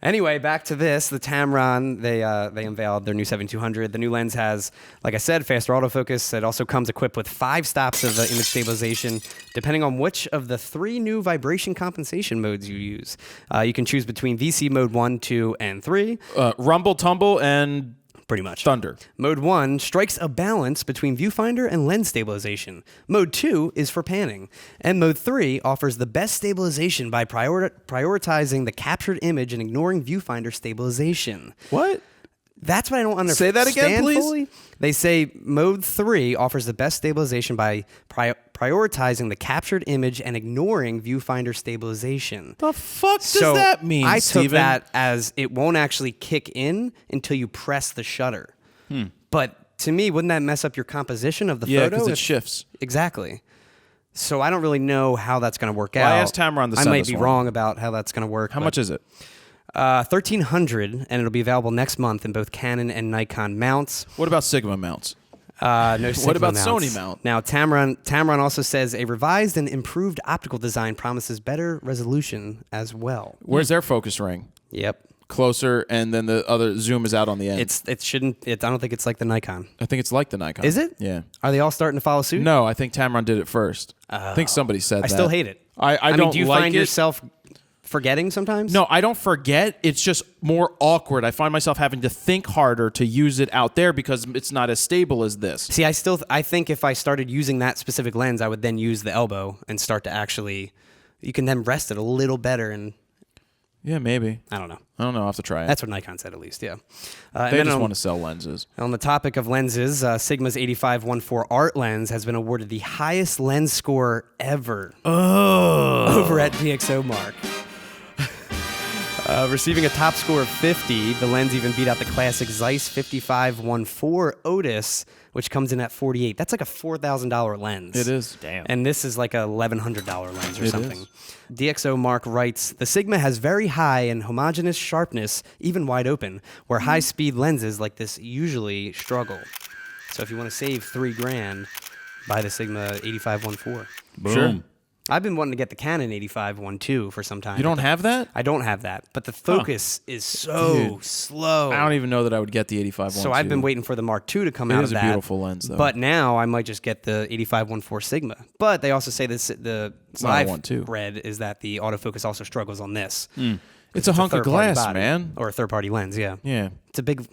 Anyway, back to this. The Tamron, they unveiled their new 7200. The new lens has, like I said, faster autofocus. It also comes equipped with 5 stops of image stabilization, depending on which of the 3 new vibration compensation modes you use. You can choose between VC mode 1, 2, and 3. Rumble, tumble, and Pretty much. thunder. Mode 1 strikes a balance between viewfinder and lens stabilization. Mode 2 is for panning. And Mode 3 offers the best stabilization by prioritizing the captured image and ignoring viewfinder stabilization. What? That's what I don't understand. Say that again, please? Fully. They say Mode 3 offers the best stabilization by prioritizing the captured image and ignoring viewfinder stabilization. The fuck does So that mean, I Steven? took that as it won't actually kick in until you press the shutter. But to me, wouldn't that mess up your composition of the Yeah, photo? because it if- shifts. Exactly. So I don't really know how that's going to work Well, out. I asked Tamron to I send might us be one. wrong about how that's going to work. How much is it? $1,300, and it'll be available next month in both Canon and Nikon mounts. What about Sigma mounts? No Sigma What about mounts. Sony mount? Now, Tamron also says a revised and improved optical design promises better resolution as well. Where's their focus ring? Yep. Closer, and then the other zoom is out on the end. I don't think it's like the Nikon. I think it's like the Nikon. Is it? Yeah. Are they all starting to follow suit? No, I think Tamron did it first. I think somebody said that. I still hate it. I mean, don't do you like find it. yourself forgetting sometimes? No, I don't forget. It's just more awkward. I find myself having to think harder to use it out there because it's not as stable as this. See, I think if I started using that specific lens, I would then use the elbow and start to actually. You can then rest it a little better, and Yeah, maybe. I don't know. I'll have to try it. That's what Nikon said, at least. Yeah. They just want to sell lenses. On the topic of lenses, Sigma's 85-1.4 Art lens has been awarded the highest lens score ever over at DxOMark. Receiving a top score of 50, the lens even beat out the classic Zeiss 55-1.4 Otis, which comes in at 48. That's like a $4,000 lens. It is. Damn. And this is like a $1,100 lens or It something. is. DxOMark writes, the Sigma has very high and homogeneous sharpness, even wide open, where high-speed lenses like this usually struggle. So if you want to save $3,000, buy the Sigma 85-1.4. Boom. Sure. I've been wanting to get the Canon 85-1.2 for some time. You don't have that? I don't have that, but the focus is so Dude. slow. I don't even know that I would get the 85 So I've been waiting for the Mark II to come out is of a that. beautiful lens, though. But now I might just get the 85-1.4 Sigma. But they also say this what not a I've 1.2. read is that the autofocus also struggles on this. It's a hunk of third-party glass, body. man. Or a third-party lens, yeah. Yeah. It's a big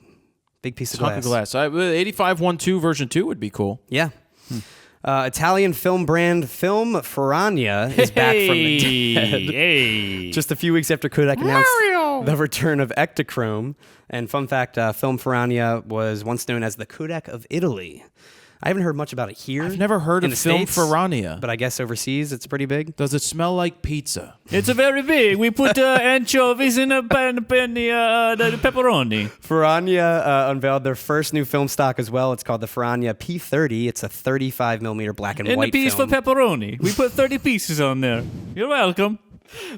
piece of Hunk glass. of glass. 85-1.2 version 2 would be cool. Yeah. Italian film brand Film Ferrania is back from the dead. Hey. Just a few weeks after Kodak announced the return of Ektachrome. And fun fact, Film Ferrania was once known as the Kodak of Italy. I haven't heard much about it here. I've never heard in of the Film States, Ferrania. but I guess overseas it's pretty big. Does it smell like pizza? It's a very big. We put anchovies in the pepperoni. Ferrania unveiled their first new film stock as well. It's called the Ferrania P30. It's a 35mm black and And white a piece film. for pepperoni. We put 30 pieces on there. You're welcome.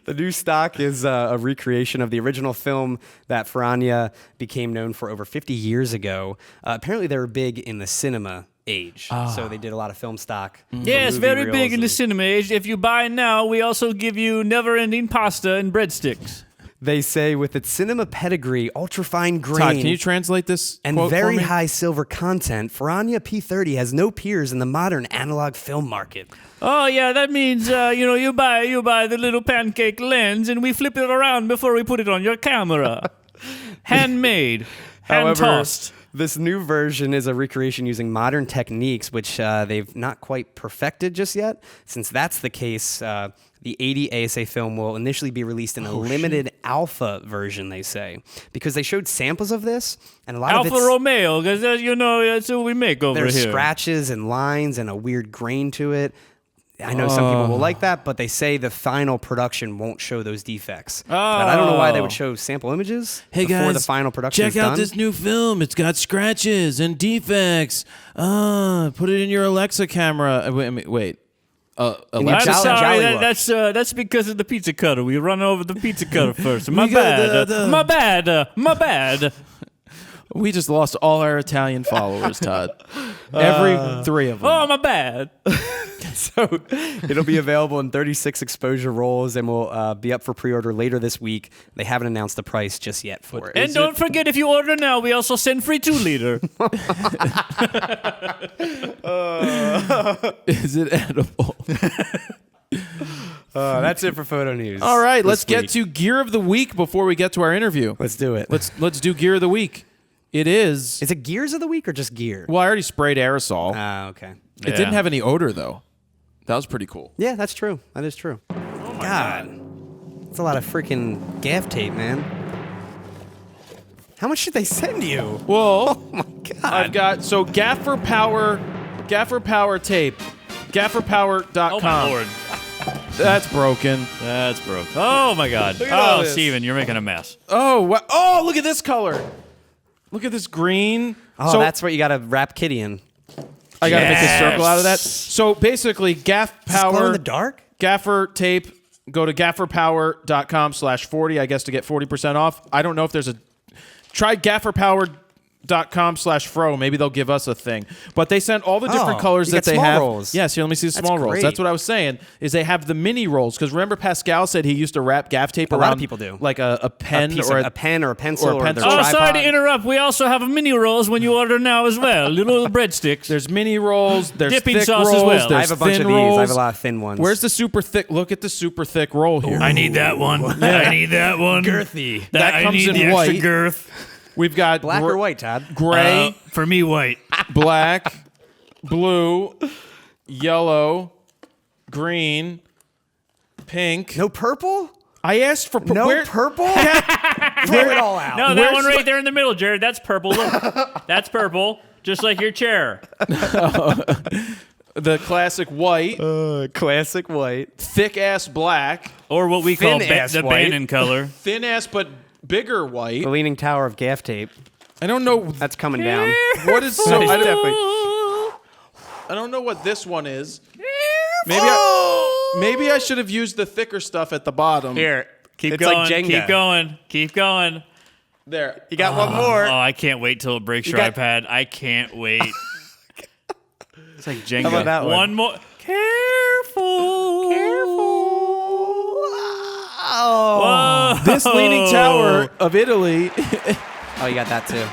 The new stock is a recreation of the original film that Ferrania became known for over 50 years ago. Apparently, they were big in the cinema age, so they did a lot of film stock. for Yes, movie very reels big in the and- cinema age. If you buy now, we also give you never-ending pasta and breadsticks. They say with its cinema pedigree, ultrafine grain, Todd, can you translate this and quote very for me? high silver content, Ferrania P30 has no peers in the modern analog film market. Oh yeah, that means you buy the little pancake lens and we flip it around before we put it on your camera. Handmade, hand tossed. This new version is a recreation using modern techniques, which they've not quite perfected just yet. Since that's the case, the 80 ASA film will initially be released in a limited alpha version, they say, because they showed samples of this, and a lot of Alfa it's, Romeo, because that's what we make over there's here. scratches and lines and a weird grain to it. I know some people will like that, but they say the final production won't show those defects. But I don't know why they would show sample images before the final production check is out done. this new film. It's got scratches and defects. Put it in your Alexa camera. Wait. Alexa. I'm Jolly- sorry, Jolly that's because of the pizza cutter. We run over the pizza cutter first. My We got bad. My bad. We just lost all our Italian followers, Todd. Every 3 of them. Oh, my bad. So it'll be available in 36 exposure rolls and will be up for pre-order later this week. They haven't announced the price just yet for it. And don't forget, if you order now, we also send free 2-liter. Is it edible? That's it for photo news. All right, let's this get week. to gear of the week before we get to our interview. Let's do it. Let's do gear of the week. It is. Is it gears of the week or just gear? Well, I already sprayed aerosol. Okay. It didn't have any odor though. That was pretty cool. Yeah, that's true. That is true. God. That's a lot of freaking gaff tape, man. How much should they send you? Well, Oh my God. I've got Gaffer Power tape. Gafferpower.com. Oh, my Lord. That's broken. That's broke. Oh, my God. at all Oh, this. Steven, you're making a mess. Oh, look at this color. Look at this green. Oh, so that's what you got to wrap kitty in. I got to make a Yes. circle out of that. So basically, Gaff Glow in Power the dark? Gaffer tape. Go to gafferpower.com/40, I guess, to get 40% off. I don't know if there's a... Try gafferpower.com Pentax.com/fro. Maybe they'll give us a thing. But they sent all the different colors you that get they small have. rolls. Yes, here, let me see the small rolls. great. That's what I was saying, is they have the mini rolls. Because remember Pascal said he used to wrap gaff tape around lot of people do. like a pen or a pen or a pencil or a pencil. their Oh, sorry tripod. to interrupt. We also have mini rolls when you order now as well. Little breadsticks. There's mini rolls, there's Dipping thick sauce as rolls, well. there's I have a bunch thin of these. I have rolls. a lot of thin ones. Where's the super thick? Look at the super thick roll here. I need that one. I need that one. Girthy. That I comes need in the extra white. girth. We've got Black or white, Todd? gray, For me, white. black, blue, yellow, green, pink. No purple? I asked for No purple? Throw it all out. No, that one Where's right there in the middle, Jared. That's purple. Look. That's purple. Just like your chair. The classic white, Classic white. thick ass black, Or what we call Thin-ass the white. Bannon color. thin ass but bigger white. The Leaning Tower of gaff tape. I don't know That's coming down. what is so. It's I definitely. don't know what this one is. Maybe Oh! maybe I should have used the thicker stuff at the bottom. Here. Keep It's going. like Jenga. Keep going. Keep going. There. You got one more. Oh, I can't wait till it breaks your got- iPad. I can't wait. It's like Jenga. How about that one? more. Careful. Oh. Whoa. This Leaning Tower of Italy. Oh, you got that too.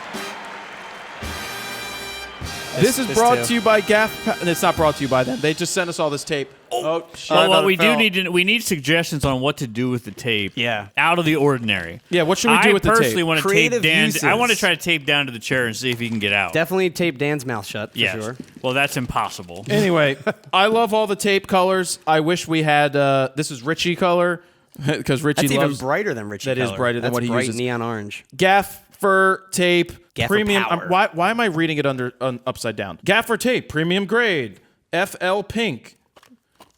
This is this brought too. to you by Gaff. And it's not brought to you by them. They just sent us all this tape. Oh, shit. Well, what thought we it fell. we need suggestions on what to do with the tape. Yeah. Out of the ordinary. Yeah, what should we do with the I tape? personally want to tape Creative Dan. uses. I want to try to tape down to the chair and see if he can get out. Definitely tape Dan's mouth shut, for Yes. sure. Well, that's impossible. Anyway, I love all the tape colors. I wish we had. This is Richie color because Richie That's loves even brighter than Richie That is color. brighter than That's what he bright uses. neon orange. Gaffer tape Gaffer premium. power. Why am I reading it upside down? Gaffer tape premium grade FL pink.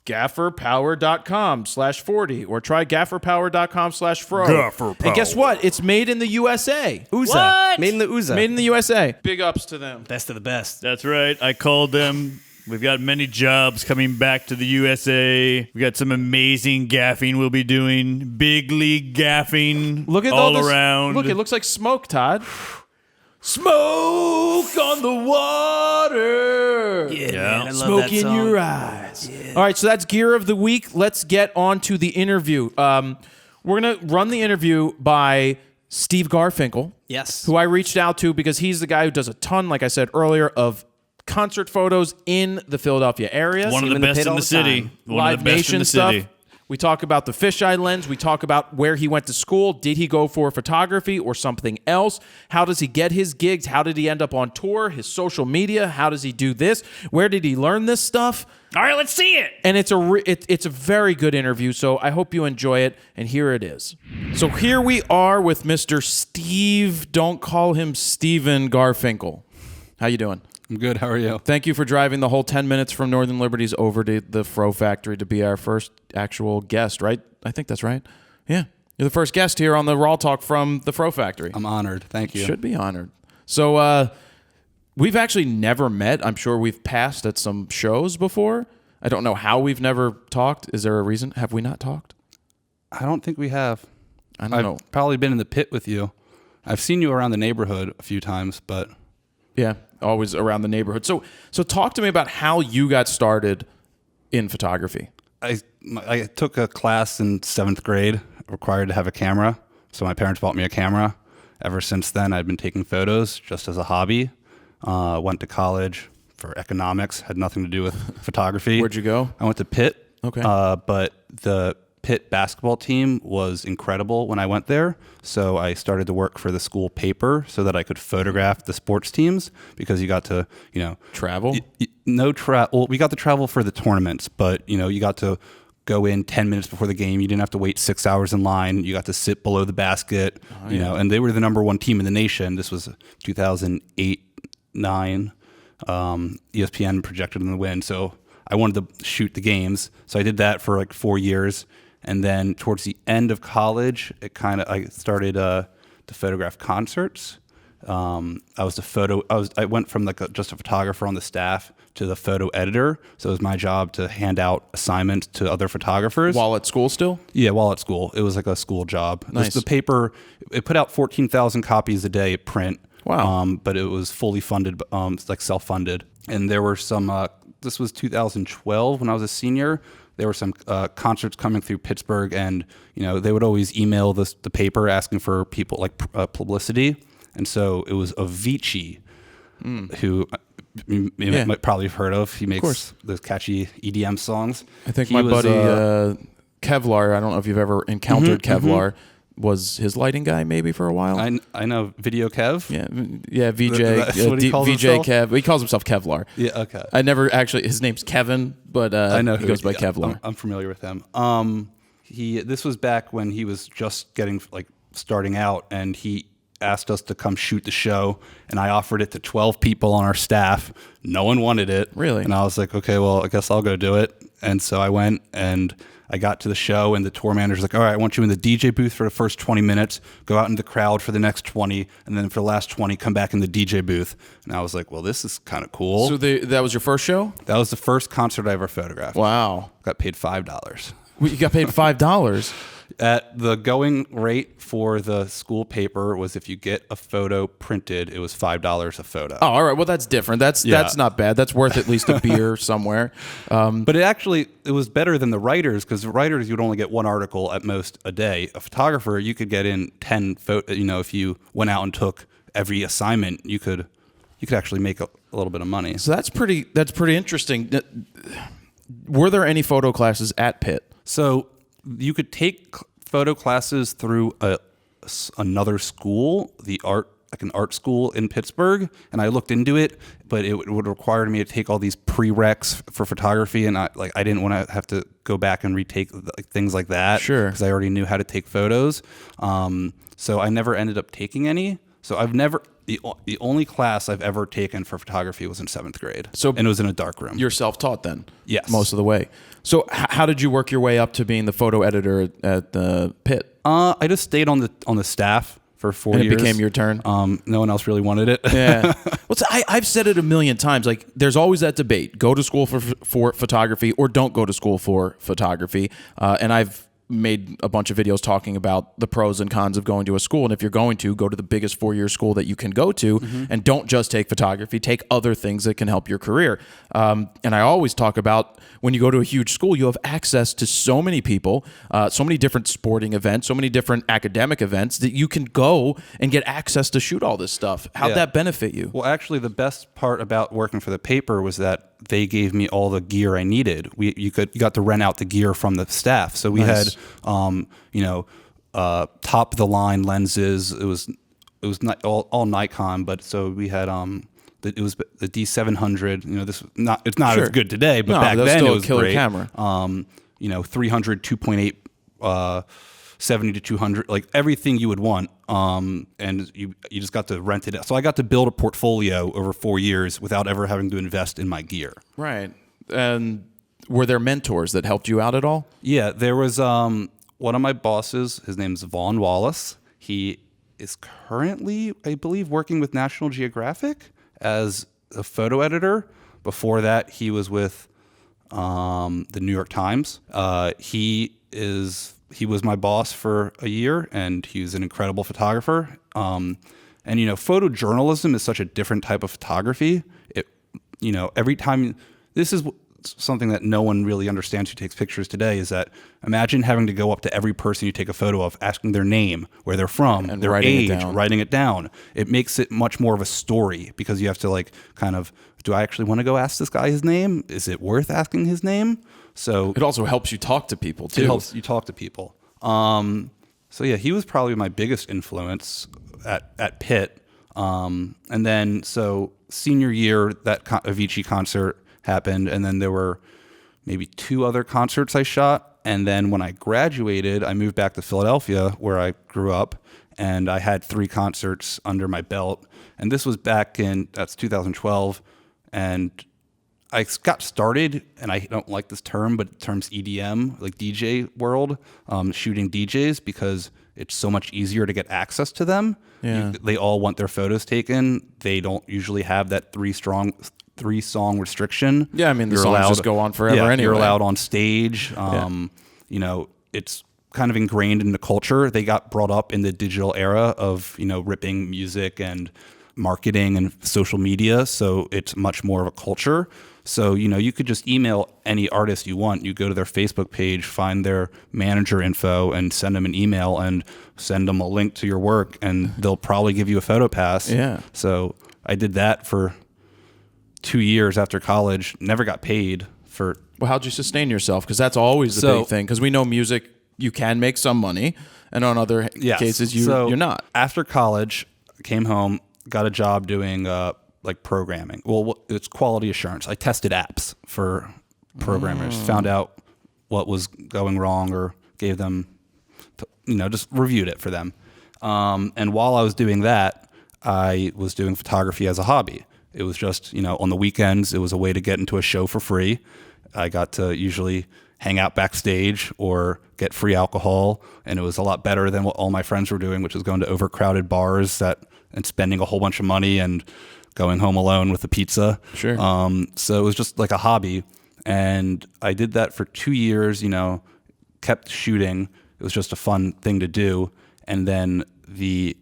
Gafferpower.com/40 or try gafferpower.com/fro. Gaffer And guess Power. what? It's made in the USA. Uza. What? Made in the Uza. Made in the USA. Big ups to them. Best of the best. That's right. I called them. We've got many jobs coming back to the USA. We've got some amazing gaffing we'll be doing. Big league gaffing Look at all this. around. Look, it looks like smoke, Todd. Smoke on the water. Yeah, Yeah. man, I love Smoke that in song. your eyes. All right, so that's gear of the week. Let's get on to the interview. We're going to run the interview by Steve Garfinkel, Yes. who I reached out to because he's the guy who does a ton, like I said earlier, of concert photos in the Philadelphia area. One of him the in the best pit in all the the city. time. One Live of the best Nation in the stuff. city. We talk about the fisheye lens. We talk about where he went to school. Did he go for photography or something else? How does he get his gigs? How did he end up on tour? His social media. How does he do this? Where did he learn this stuff? All right, let's see it. And it's a very good interview, so I hope you enjoy it. And here it is. So here we are with Mr. Steve. Don't call him Steven Garfinkel. How you doing? I'm good. How are you? Thank you for driving the whole 10 minutes from Northern Liberties over to the Fro Factory to be our first actual guest, right? I think that's right. Yeah. You're the first guest here on the RAWtalk from the Fro Factory. I'm honored. Thank you. Should be honored. So we've actually never met. I'm sure we've passed at some shows before. I don't know how we've never talked. Is there a reason? Have we not talked? I don't think we have. I don't I've know. probably been in the pit with you. I've seen you around the neighborhood a few times, but Yeah, always around the neighborhood. So talk to me about how you got started in photography. I took a class in 7th grade required to have a camera. So my parents bought me a camera. Ever since then, I've been taking photos just as a hobby. Went to college for economics, had nothing to do with photography. Where'd you go? I went to Pitt. Okay. But the Pitt basketball team was incredible when I went there. So I started to work for the school paper so that I could photograph the sports teams because you got to, Travel? Well, we got to travel for the tournaments, but, you got to go in 10 minutes before the game. You didn't have to wait 6 hours in line. You got to sit below the basket, and they were the #1 team in the nation. This was 2008-9. ESPN projected them to win. So I wanted to shoot the games. So I did that for like 4 years. And then towards the end of college, I started to photograph concerts. I went from just a photographer on the staff to the photo editor. So it was my job to hand out assignments to other photographers. While at school still? Yeah, while at school. It was like a school job. Nice. The paper, it put out 14,000 copies a day at print. Wow. But it was fully funded, like self-funded. And there were some, this was 2012 when I was a senior. There were some concerts coming through Pittsburgh, and they would always email the paper asking for people like publicity. And so it was Avicii, who you might probably have heard of. He makes those catchy EDM songs. I think my buddy Kevlar, I don't know if you've ever encountered Kevlar, was his lighting guy maybe for a while. I know Video Kev. Yeah, VJ. That's what he calls VJ himself? Kev. He calls himself Kevlar. Yeah, okay. I never actually. His name's Kevin, but I know he goes by Kevlar. I'm familiar with him. This was back when he was just starting out, and he asked us to come shoot the show, and I offered it to 12 people on our staff. No one wanted it. Really? And I was like, okay, well, I guess I'll go do it. And so I went, and I got to the show, and the tour manager's like, all right, I want you in the DJ booth for the first 20 minutes, go out in the crowd for the next 20, and then for the last 20, come back in the DJ booth. And I was like, well, this is kind of cool. So that was your first show? That was the first concert I ever photographed. Wow. Got paid $5. You got paid $5? At the going rate for the school paper was if you get a photo printed, it was $5 a photo. Oh, all right. Well, that's different. That's not bad. That's worth at least a beer somewhere. But it was better than the writers, because the writers, you'd only get one article at most a day. A photographer, you could get in 10 photos. If you went out and took every assignment, you could actually make a little bit of money. So that's pretty interesting. Were there any photo classes at Pitt? So you could take photo classes through another school, an art school in Pittsburgh, and I looked into it, but it would require me to take all these prereqs for photography, and I didn't want to have to go back and retake things like that. Sure. Because I already knew how to take photos. So I never ended up taking any. So the only class I've ever taken for photography was in 7th grade. And it was in a dark room. You're self-taught then? Yes. Most of the way. So how did you work your way up to being the photo editor at the Pitt? I just stayed on the staff for 4 years. And it became your turn? No one else really wanted it. Yeah. Well, I've said it a million times. Like, there's always that debate. Go to school for photography or don't go to school for photography. And I've made a bunch of videos talking about the pros and cons of going to a school. And if you're going to, go to the biggest 4-year school that you can go to, and don't just take photography, take other things that can help your career. And I always talk about when you go to a huge school, you have access to so many people, so many different sporting events, so many different academic events that you can go and get access to shoot all this stuff. How'd that benefit you? Well, actually, the best part about working for the paper was that they gave me all the gear I needed. You got to rent out the gear from the staff. So we had, top of the line lenses. It was not all Nikon, but so we had it was the D700. It's not as good today, but back then it was a killer great. Camera. 300 2.8. 70 to 200, like everything you would want. And you just got to rent it out. So I got to build a portfolio over 4 years without ever having to invest in my gear. Right. And were there mentors that helped you out at all? Yeah, there was one of my bosses. His name's Vaughn Wallace. He is currently, I believe, working with National Geographic as a photo editor. Before that, he was with the New York Times. He was my boss for a year, and he was an incredible photographer. And photojournalism is such a different type of photography. Every time, this is something that no one really understands who takes pictures today, is that imagine having to go up to every person you take a photo of, asking their name, where they're from, and their writing age, writing it down. It makes it much more of a story, because you have to do I actually want to go ask this guy his name? Is it worth asking his name? So it also helps you talk to people too. It helps you talk to people. So yeah, he was probably my biggest influence at Pitt. And then so senior year, that Avicii concert happened, and then there were maybe 2 other concerts I shot. And then when I graduated, I moved back to Philadelphia, where I grew up, and I had 3 concerts under my belt. And this was that's 2012, and I got started, and I don't like this term, but the term's EDM, like DJ world, shooting DJs, because it's so much easier to get access to them. Yeah. They all want their photos taken. They don't usually have that 3-song restriction. Yeah, I mean, the songs just go on forever anyway. You're allowed on stage. It's kind of ingrained in the culture. They got brought up in the digital era of, ripping music and marketing and social media, so it's much more of a culture. So, you could just email any artist you want. You go to their Facebook page, find their manager info, and send them an email and send them a link to your work, and they'll probably give you a photo pass. Yeah. So I did that for 2 years after college, never got paid for... Well, how'd you sustain yourself? Because that's always the big thing. Because we know music, you can make some money, and on other cases, you're not. After college, came home, got a job doing like programming. Well, it's quality assurance. I tested apps for programmers, found out what was going wrong, or gave them, just reviewed it for them. And while I was doing that, I was doing photography as a hobby. It was just, on the weekends, it was a way to get into a show for free. I got to usually hang out backstage or get free alcohol, and it was a lot better than what all my friends were doing, which was going to overcrowded bars and spending a whole bunch of money and going home alone with a pizza. Sure. So it was just like a hobby, and I did that for 2 years. Kept shooting. It was just a fun thing to do, and then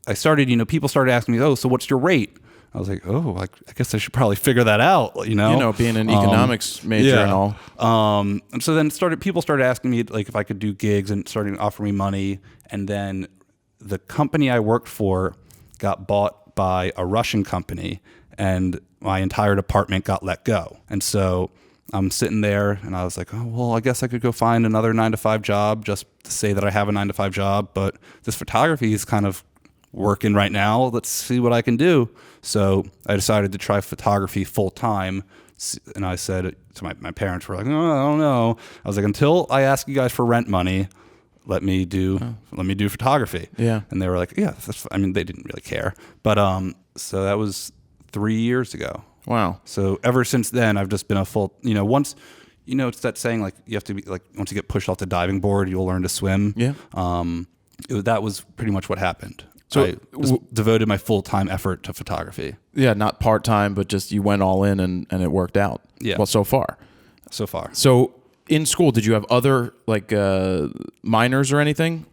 I started. People started asking me, "Oh, so what's your rate?" I was like, "Oh, I guess I should probably figure that out." Being an economics major and all. And so then people started asking me like if I could do gigs, and starting offering me money. And then the company I worked for got bought by a Russian company, and my entire department got let go. And so I'm sitting there, and I was like, "Oh, well, I guess I could go find another 9-to-5 job just to say that I have a 9-to-5 job. But this photography is kind of working right now. Let's see what I can do." So I decided to try photography full time, and I said to my parents, were like, "No, I don't know." I was like, "Until I ask you guys for rent money, let me do photography." Yeah. And they were like, "Yeah." They didn't really care, but so that was 3 years ago. Wow. So ever since then, I've just been a full. Once, it's that saying like you have to be like once you get pushed off the diving board, you'll learn to swim. Yeah. That was pretty much what happened. So I just devoted my full-time effort to photography. Yeah, not part-time, but just you went all in and it worked out. Yeah. Well, so far. So in school, did you have other like minors or anything?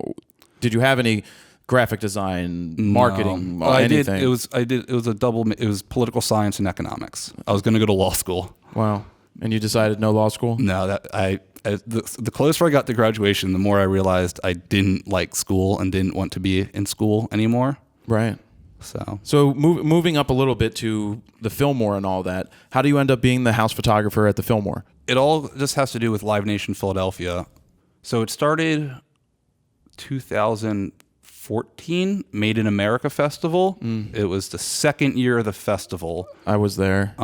Did you have any graphic design, marketing, No. anything? It was a double. It was political science and economics. I was going to go to law school. Wow. And you decided no law school? No, the closer I got to graduation, the more I realized I didn't like school and didn't want to be in school anymore. Right. So moving up a little bit to the Fillmore and all that, how do you end up being the house photographer at the Fillmore? It all just has to do with Live Nation Philadelphia. So it started 2014, Made in America Festival. It was the second year of the festival. I was there.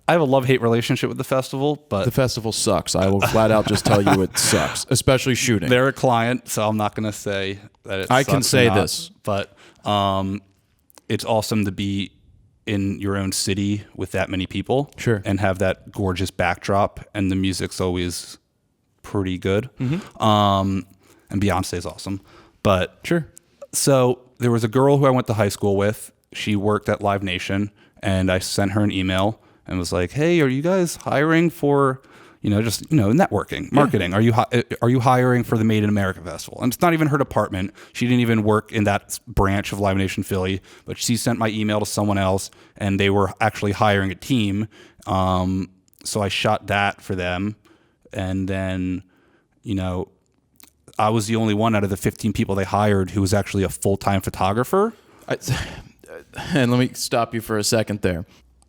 I have a love-hate relationship with the festival, but the festival sucks. I will flat out just tell you it sucks, especially shooting. They're a client, so I'm not going to say that it sucks. I can say or not, this. But it's awesome to be in your own city with that many people. Sure. And have that gorgeous backdrop, and the music's always pretty good. Mm-hmm. And Beyonce's awesome. But sure. So there was a girl who I went to high school with. She worked at Live Nation, and I sent her an email and was like, "Hey, are you guys hiring for, networking, marketing? Yeah. Are you hiring for the Made in America Festival?" And it's not even her department. She didn't even work in that branch of Live Nation Philly, but she sent my email to someone else, and they were actually hiring a team. So I shot that for them, and then, I was the only one out of the 15 people they hired who was actually a full-time photographer. And let me stop you for a second there.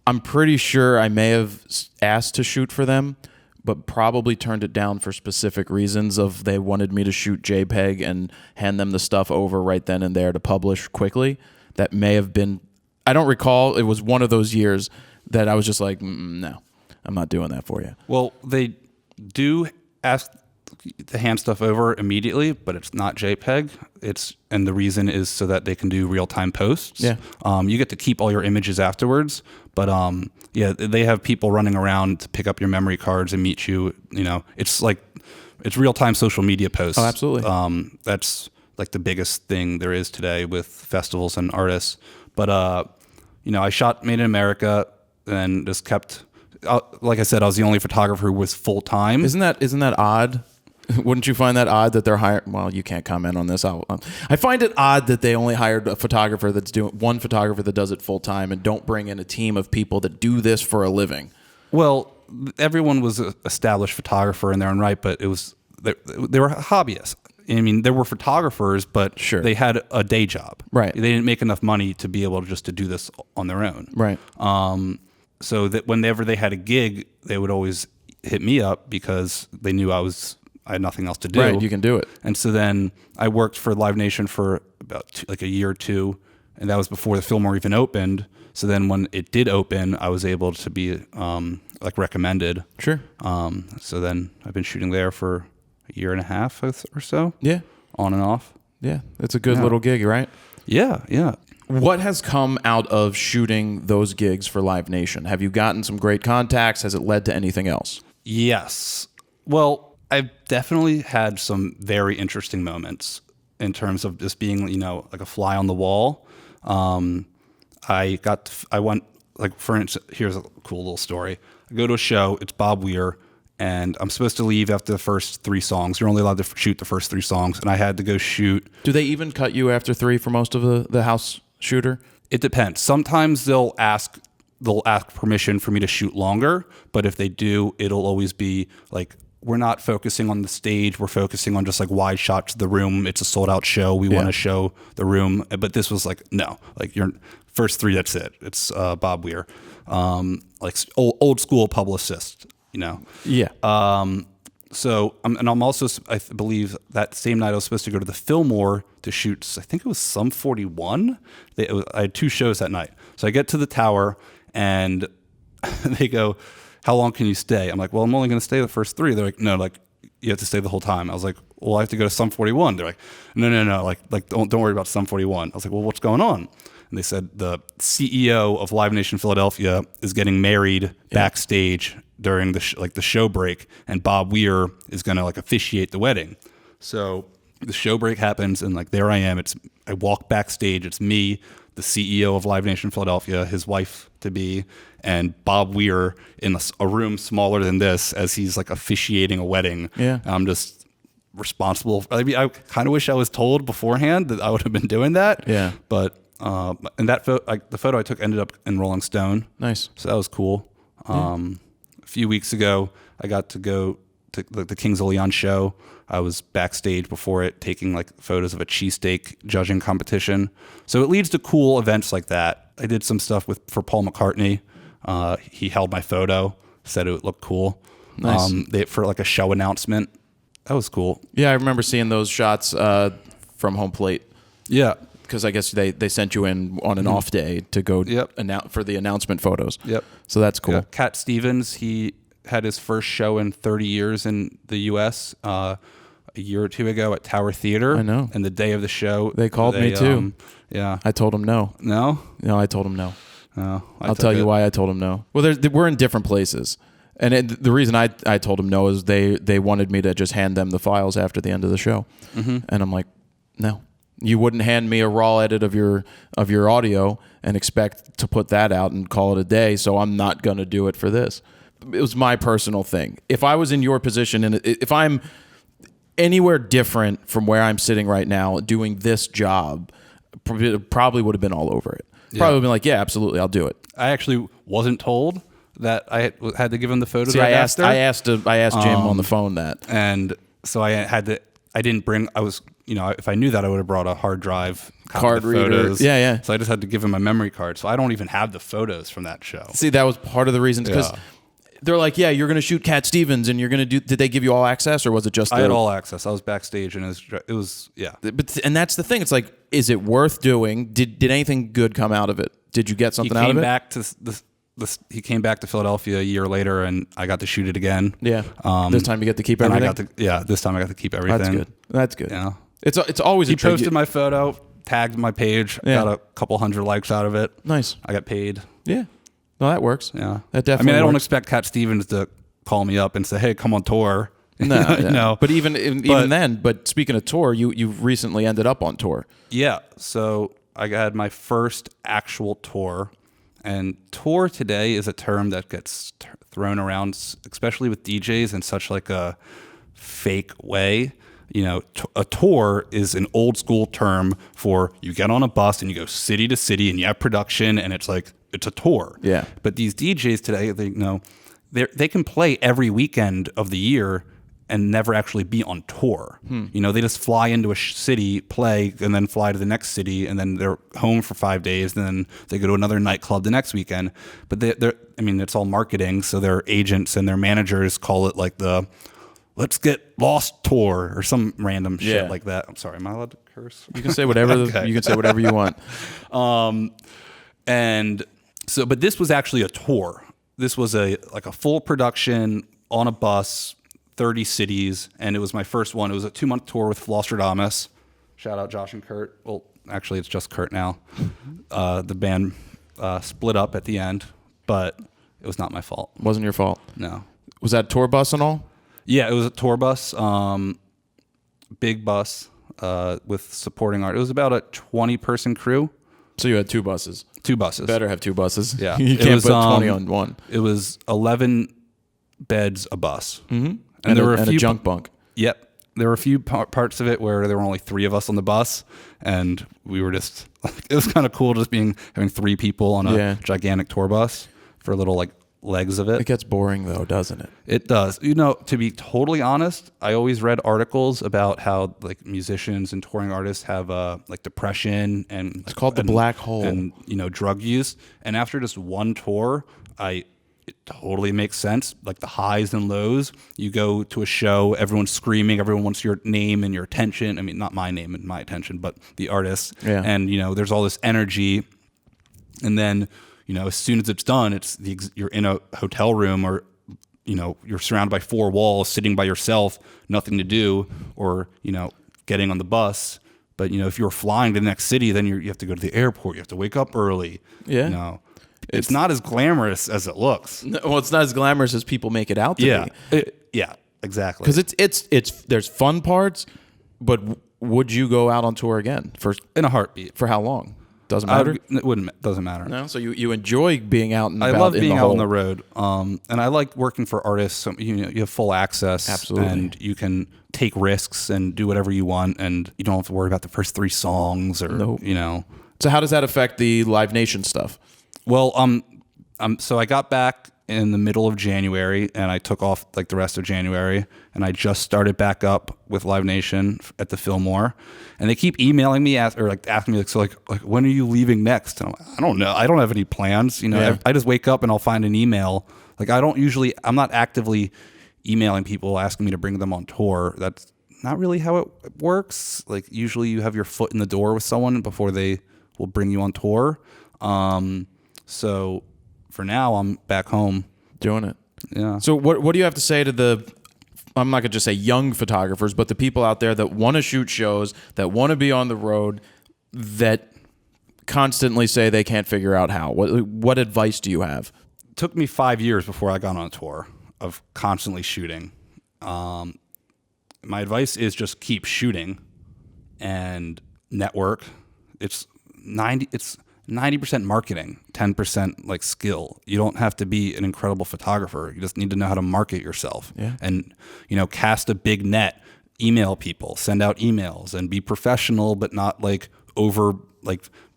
I'm pretty sure I may have asked to shoot for them, but probably turned it down for specific reasons of they wanted me to shoot JPEG and hand them the stuff over right then and there to publish quickly. That may have been, I don't recall. It was one of those years that I was just like, no, I'm not doing that for you. Well, they do ask to hand stuff over immediately, but it's not JPEG. And the reason is so that they can do real-time posts. Yeah. You get to keep all your images afterwards, but they have people running around to pick up your memory cards and meet you. It's real-time social media posts. Oh, absolutely. That's like the biggest thing there is today with festivals and artists. But I shot Made in America and just kept. Like I said, I was the only photographer who was full-time. Isn't that odd? Wouldn't you find that odd that they're hiring? Well, you can't comment on this. I find it odd that they only hired a photographer that's doing one photographer that does it full time and don't bring in a team of people that do this for a living. Well, everyone was an established photographer in their own right, but it was they were hobbyists. I mean, there were photographers, but Sure. they had a day job. Right. They didn't make enough money to be able to do this on their own. Right. So that whenever they had a gig, they would always hit me up because they knew I had nothing else to do. Right, you can do it. And so then I worked for Live Nation for about a year or two, and that was before the Fillmore even opened. So then when it did open, I was able to be recommended. Sure. So then I've been shooting there for a year and a half or so. Yeah. On and off. Yeah. It's a good little gig, right? Yeah, yeah. What has come out of shooting those gigs for Live Nation? Have you gotten some great contacts? Has it led to anything else? Yes. Well, I've definitely had some very interesting moments in terms of just being, like a fly on the wall. I went, like, for instance, here's a cool little story. I go to a show, it's Bob Weir, and I'm supposed to leave after the first 3 songs. You're only allowed to shoot the first 3 songs, and I had to go shoot. Do they even cut you after 3 for most of the house shooter? It depends. Sometimes they'll ask permission for me to shoot longer, but if they do, it'll always be like, we're not focusing on the stage. We're focusing on just like wide shots of the room. It's a sold out show. We want to show the room. But this was like, no, like your first 3, that's it. It's Bob Weir, like old school publicist, Yeah. So, I'm also, I believe that same night I was supposed to go to the Fillmore to shoot, I think it was Sum 41. I had 2 shows that night. So I get to the tower and they go, how long can you stay? I'm like, well, I'm only going to stay the first 3. They're like, no, like you have to stay the whole time. I was like, well, I have to go to Sum 41. They're like, no, like don't worry about Sum 41. I was like, well, what's going on? And they said the CEO of Live Nation Philadelphia is getting married backstage during the show break, and Bob Weir is going to like officiate the wedding. So the show break happens, and like there I am. I walk backstage. It's me, the CEO of Live Nation Philadelphia, his wife to be, and Bob Weir in a room smaller than this as he's like officiating a wedding. Yeah, I'm just responsible. I mean, I kind of wish I was told beforehand that I would have been doing that. Yeah, but and that the photo I took ended up in Rolling Stone. Nice. So that was cool. A few weeks ago, I got to go to the Kings of Leon show. I was backstage before it, taking like photos of a cheesesteak judging competition. So it leads to cool events like that. I did some stuff for Paul McCartney. He held my photo, said it looked cool. Nice. For like a show announcement. That was cool. Yeah, I remember seeing those shots from home plate. Yeah. Because I guess they sent you in on an off day to go for the announcement photos. Yep. So that's cool. Yeah. Cat Stevens, he had his first show in 30 years in the U.S. A year or 2 ago at Tower Theater. I know. And the day of the show, They called me too. Yeah. I told him no. No? No, I told him no. No. I'll tell you why I told him no. Well, we're in different places. And the reason I told him no is they wanted me to just hand them the files after the end of the show. Mm-hmm. And I'm like, no. You wouldn't hand me a raw edit of your audio and expect to put that out and call it a day, so I'm not going to do it for this. It was my personal thing. If I was in your position, and if I'm anywhere different from where I'm sitting right now doing this job, probably would have been all over it. Probably would have been like, yeah, absolutely, I'll do it. I actually wasn't told that I had to give him the photos. See, I asked Jim on the phone that. And so I had to, I didn't bring, I was, if I knew that, I would have brought a hard drive card reader. Photos. Yeah. So I just had to give him a memory card. So I don't even have the photos from that show. See, that was part of the reason, because they're like, yeah, you're going to shoot Cat Stevens and you're going to do, did they give you all access or was it just I had all access. I was backstage and it was and that's the thing. It's like, is it worth doing? Did anything good come out of it? Did you get something out of it? He came back to Philadelphia a year later, and I got to shoot it again. Yeah. This time you get to keep everything. This time I got to keep everything. That's good. Yeah. It's always he posted my photo, tagged my page, got a couple hundred likes out of it. Nice. I got paid. Yeah. No, that works. Yeah. That definitely. I don't expect Cat Stevens to call me up and say, "Hey, come on tour." No. No. But even then. But speaking of tour, you recently ended up on tour. Yeah. So I had my first actual tour. And tour today is a term that gets thrown around, especially with DJs, in such like a fake way. You know, a tour is an old school term for you get on a bus and you go city to city and you have production and it's like, it's a tour. Yeah. But these DJs today, they can play every weekend of the year and never actually be on tour. You know, they just fly into a city, play, and then fly to the next city, and then they're home for 5 days, and then they go to another nightclub the next weekend. But it's all marketing, so their agents and their managers call it like the "Let's Get Lost tour" or some random shit like that. I'm sorry, am I allowed to curse? You can say whatever you can say whatever you want. And so, but this was actually a tour. This was a full production on a bus, 30 cities, and it was my first one. It was a 2-month tour with Flosstradamus. Shout out Josh and Kurt. Well, actually, it's just Kurt now. The band split up at the end, but it was not my fault. Wasn't your fault. No. Was that tour bus and all? Yeah, it was a tour bus, big bus with supporting art. It was about a 20-person crew. So you had 2 buses. 2 buses. Better have 2 buses. Yeah. You can't put 20 on one. It was 11 beds a bus. Mm-hmm. And there were a few junk bunk. Yep. There were a few parts of it where there were only 3 of us on the bus, and we were just, it was kind of cool just having 3 people on a gigantic tour bus for little legs of it. It gets boring though, doesn't it? It does. You know, to be totally honest, I always read articles about how musicians and touring artists have depression and it's called the black hole and drug use. And after just one tour, it totally makes sense. Like the highs and lows. You go to a show, everyone's screaming, everyone wants your name and your attention. I mean, not my name and my attention, but the artist. Yeah. And there's all this energy, and then as soon as it's done, you're in a hotel room or you're surrounded by 4 walls, sitting by yourself, nothing to do, or getting on the bus. But if you're flying to the next city, then you have to go to the airport. You have to wake up early. Yeah. It's not as glamorous as it looks. No, well, it's not as glamorous as people make it out to be. Yeah, exactly. Because it's there's fun parts, but would you go out on tour again in a heartbeat? For how long? Doesn't matter. Doesn't matter. No. So you enjoy being out and about. I love being out on the road. And I like working for artists. So, you have full access. Absolutely. And you can take risks and do whatever you want, and you don't have to worry about the first 3 songs or So how does that affect the Live Nation stuff? Well, so I got back in the middle of January, and I took off the rest of January, and I just started back up with Live Nation at the Fillmore, and they keep emailing me asking me so when are you leaving next? And I'm like, I don't know. I don't have any plans. I just wake up and I'll find an email. I'm not actively emailing people asking me to bring them on tour. That's not really how it works. Usually you have your foot in the door with someone before they will bring you on tour. So for now, I'm back home doing it. Yeah. So what do you have to say to the, I'm not going to just say young photographers, but the people out there that want to shoot shows, that want to be on the road, that constantly say they can't figure out how? What advice do you have? It took me 5 years before I got on a tour of constantly shooting. My advice is just keep shooting and network. It's 90% marketing, 10% skill. You don't have to be an incredible photographer. You just need to know how to market yourself. Yeah. And cast a big net, email people, send out emails, and be professional but not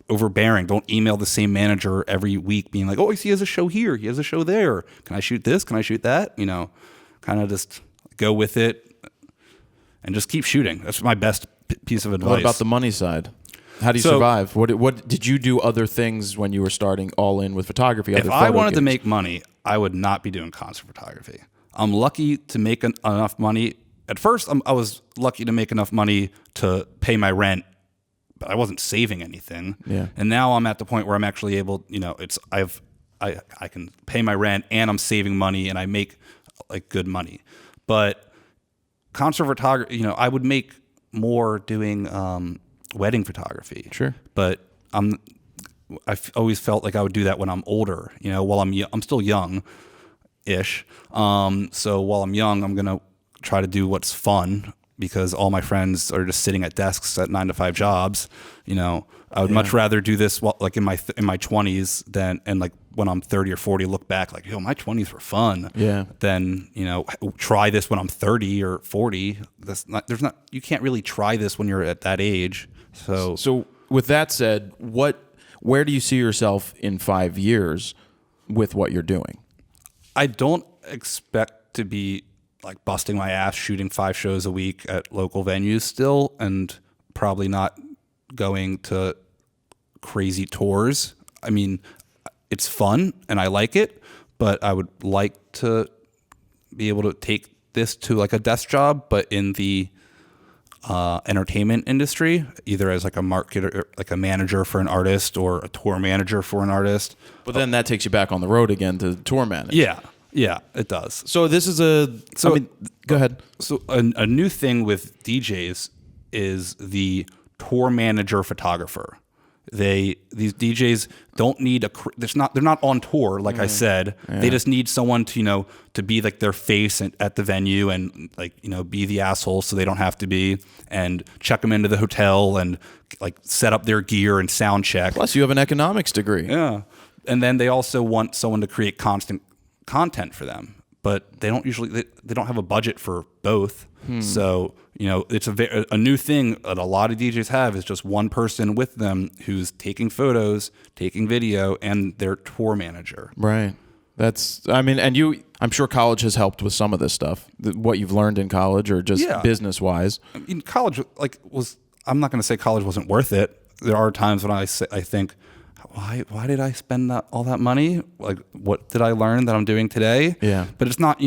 overbearing. Don't email the same manager every week being like, "Oh, he has a show here, he has a show there. Can I shoot this? Can I shoot that?" Kind of just go with it and just keep shooting. That's my best piece of advice. What about the money side? How do you survive? What did you do other things when you were starting all in with photography? If I wanted to make money, I would not be doing concert photography. I'm lucky to make enough money. At first, I was lucky to make enough money to pay my rent, but I wasn't saving anything. Yeah. And now I'm at the point where I'm actually able, I can pay my rent and I'm saving money and I make good money. But concert photography, I would make more doing wedding photography. Sure. But I've always felt like I would do that when I'm older, while I'm still young-ish. So while I'm young, I'm going to try to do what's fun because all my friends are just sitting at desks at 9-to-5 jobs. I would much rather do this in my 20s when I'm 30 or 40 look back like, yo, my 20s were fun. Yeah. Then, try this when I'm 30 or 40. You can't really try this when you're at that age. So with that said, where do you see yourself in 5 years with what you're doing? I don't expect to be like busting my ass shooting 5 shows a week at local venues still, and probably not going to crazy tours. I mean, it's fun and I like it, but I would like to be able to take this to like a desk job, but in the entertainment industry, either as like a marketer, like a manager for an artist, or a tour manager for an artist. But then that takes you back on the road again to tour manage. Yeah, it does. So this is go ahead. So a new thing with DJs is the tour manager photographer. These DJs don't need they're not on tour, like I said. Yeah. They just need someone to to be like their face at the venue and like be the asshole, so they don't have to be, and check them into the hotel and like set up their gear and sound check. Plus, you have an economics degree. Yeah, and then they also want someone to create constant content for them, but they don't usually they don't have a budget for both. So it's a new thing that a lot of DJs have, is just one person with them who's taking photos, taking video, and their tour manager. Right. I'm sure college has helped with some of this stuff. What you've learned in college, or just business wise. I mean, college I'm not going to say college wasn't worth it. There are times when I think, why did I spend all that money? Like, what did I learn that I'm doing today? Yeah. But it's not,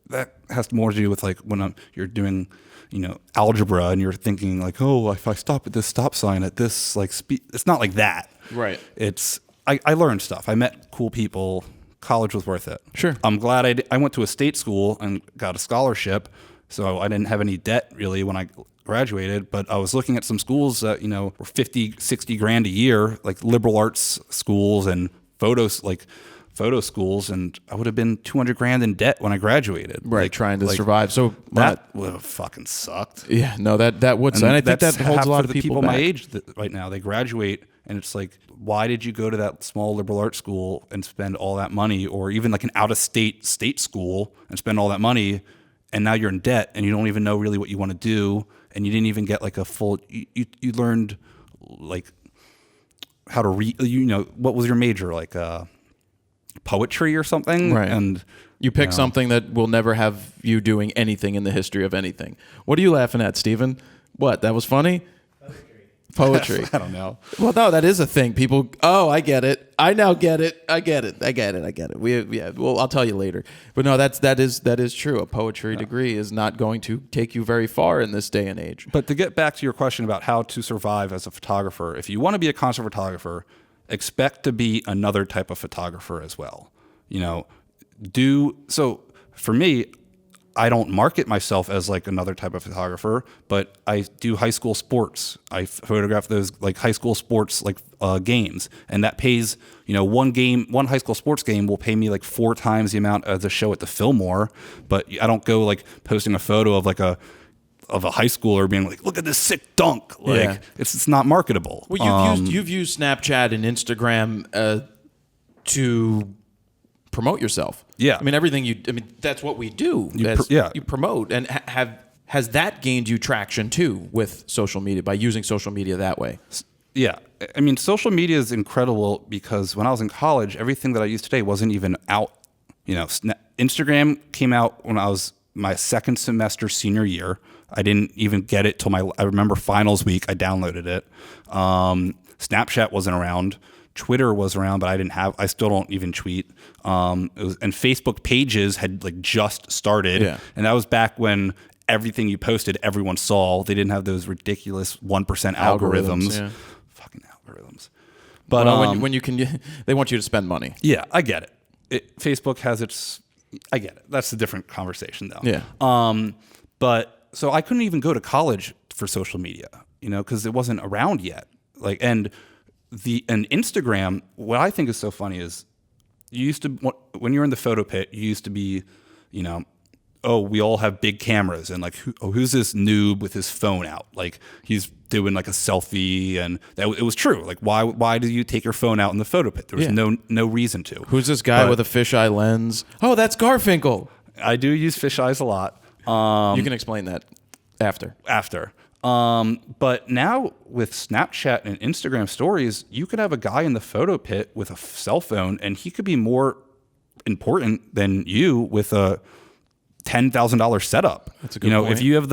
that has more to do with like when you're doing, algebra, and you're thinking like, oh, if I stop at this stop sign at this like speed, it's not like that. Right. I learned stuff. I met cool people. College was worth it. Sure. I'm glad I went to a state school and got a scholarship, so I didn't have any debt really when I graduated. But I was looking at some schools that were 50, 60 grand a year, like liberal arts schools and photo schools, and I would have been 200 grand in debt when I graduated. Right, trying to survive. So that would have fucking sucked. Yeah, no, that would. And I think that holds a lot of people back. My age right now. They graduate, and it's like, why did you go to that small liberal arts school and spend all that money, or even like an out-of-state school and spend all that money, and now you're in debt and you don't even know really what you want to do, and you didn't even get like a full. You learned like how to read. What was your major, like? Poetry or something, right? And you pick something that will never have you doing anything in the history of anything. What are you laughing at, Steven? What? That was funny? Poetry. I don't know. Well, no, that is a thing. People. Oh, I get it. I now get it. I get it. Well, I'll tell you later. But no, that is true. A poetry degree is not going to take you very far in this day and age. But to get back to your question about how to survive as a photographer, if you want to be a concert photographer, expect to be another type of photographer as well. So for me, I don't market myself as like another type of photographer, but I do high school sports. I photograph those like high school sports like games, and that pays, one high school sports game will pay me like 4 times the amount of the show at the Fillmore. But I don't go like posting a photo of like a high schooler being like, look at this sick dunk. Like it's not marketable. Well, you've used Snapchat and Instagram to promote yourself. Yeah. I mean, that's what we do. You promote. And has that gained you traction too with social media, by using social media that way? Yeah. I mean, social media is incredible because when I was in college, everything that I use today wasn't even out. Instagram came out when I was my second semester senior year. I didn't even get it till I remember finals week. I downloaded it. Snapchat wasn't around. Twitter was around, but I still don't even tweet. And Facebook pages had like just started. Yeah. And that was back when everything you posted, everyone saw. They didn't have those ridiculous 1% algorithms. Yeah. Fucking algorithms. But when you can, they want you to spend money. Yeah, I get it. Facebook has its. I get it. That's a different conversation, though. Yeah. But so I couldn't even go to college for social media, because it wasn't around yet. Like, and Instagram. What I think is so funny is, you used to, when you were in the photo pit, you used to be, oh, we all have big cameras, and like, who's this noob with his phone out? Like, he's doing like a selfie, and it was true. Like, why do you take your phone out in the photo pit? There was no reason to. Who's this guy with a fisheye lens? Oh, that's Garfinkel. I do use fisheyes a lot. You can explain that after. But now with Snapchat and Instagram stories, you could have a guy in the photo pit with a cell phone, and he could be more important than you with a $10,000 setup. That's a good point. If you have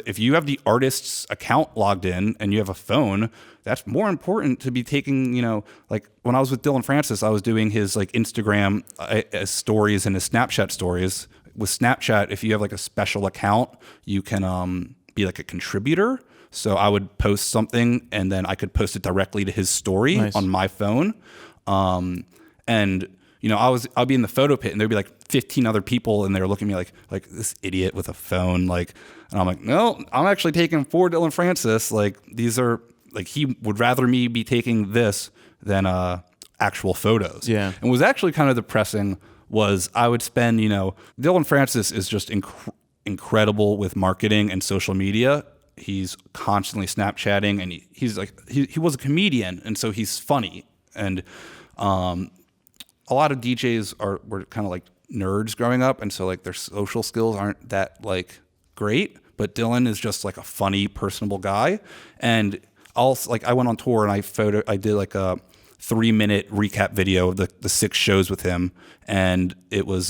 if you have the artist's account logged in and you have a phone, that's more important to be taking, like when I was with Dylan Francis, I was doing his like Instagram stories and his Snapchat stories. With Snapchat, if you have like a special account, you can be like a contributor. So I would post something and then I could post it directly to his story on my phone. And I'll be in the photo pit and there'd be like 15 other people and they're looking at me like this idiot with a phone. Like, and I'm like, no, I'm actually taking for Dylan Francis. Like, these are like, he would rather me be taking this than actual photos. Yeah. And was actually kind of depressing was I would spend, Dylan Francis is just incredible with marketing and social media. He's constantly Snapchatting, and he's like, he was a comedian, and so he's funny. And a lot of DJs were kind of like nerds growing up, and so like their social skills aren't that like great. But Dylan is just like a funny, personable guy. And also, like, I went on tour and I did like a 3-minute recap video of the 6 shows with him, and it was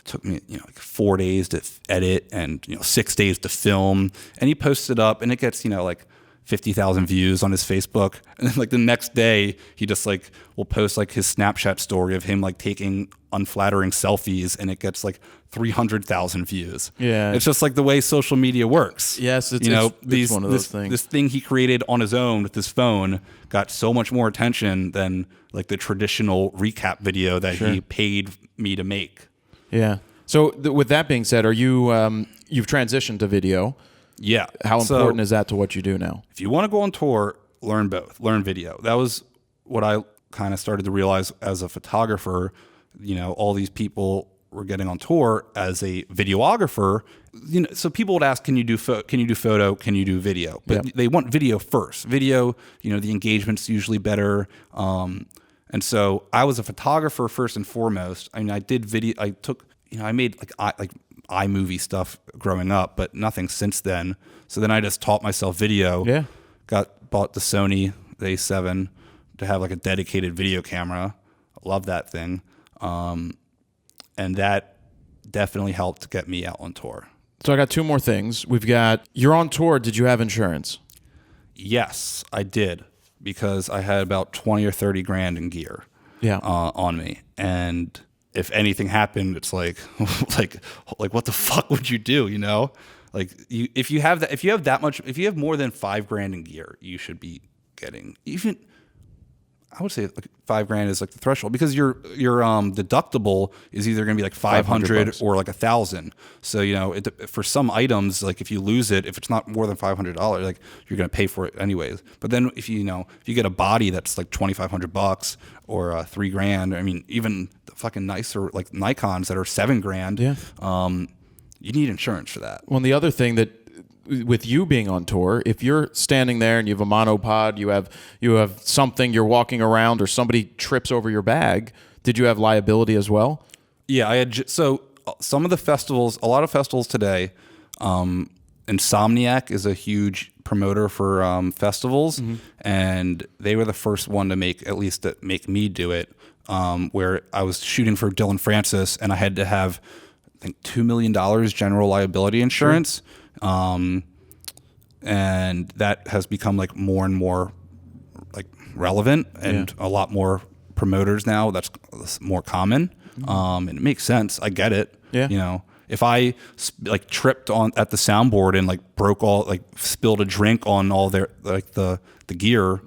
took me like 4 days to edit and 6 days to film, and he posted up and it gets like 50,000 views on his Facebook, and then like the next day he just like will post like his Snapchat story of him like taking unflattering selfies, and it gets like 300,000 views. Yeah, it's just like the way social media works. Yes, it's one of those things. This thing he created on his own with his phone got so much more attention than like the traditional recap video that he paid me to make. Yeah. So with that being said, are you you've transitioned to video? Yeah. How important is that to what you do now? If you want to go on tour, learn both. Learn video. That was what I kind of started to realize as a photographer. All these people were getting on tour as a videographer. So people would ask, can you do photo? Can you do video? But they want video first. Video, the engagement's usually better. And so I was a photographer first and foremost. I mean, I did video. I made like iMovie stuff growing up, but nothing since then. So then I just taught myself video. Yeah. Bought the Sony A7 to have like a dedicated video camera. Love that thing. And that definitely helped get me out on tour. So I got 2 more things. You're on tour. Did you have insurance? Yes, I did, because I had about 20 or 30 grand in gear on me. And if anything happened, it's like what the fuck would you do? Like if you have more than 5 grand in gear, you should be getting even. I would say like 5 grand is like the threshold, because your deductible is either going to be like 500 or like 1,000. So for some items, like if you lose it, if it's not more than $500, like you're going to pay for it anyways. But then if you get a body that's like $2,500 or 3 grand, I mean, even the fucking nicer like Nikons that are 7 grand, you need insurance for that. Well, and the other thing that, with you being on tour, if you're standing there and you have a monopod, you have something, you're walking around, or somebody trips over your bag, did you have liability as well? Yeah, I had. So some of the festivals, a lot of festivals today, Insomniac is a huge promoter for festivals, and they were the first one to make me do it. Where I was shooting for Dylan Francis, and I had to have, I think, $2 million general liability insurance. And that has become like more and more like relevant, and a lot more promoters now. That's more common. And it makes sense. I get it. Yeah. If I like tripped at the soundboard and like spilled a drink on all their like the gear,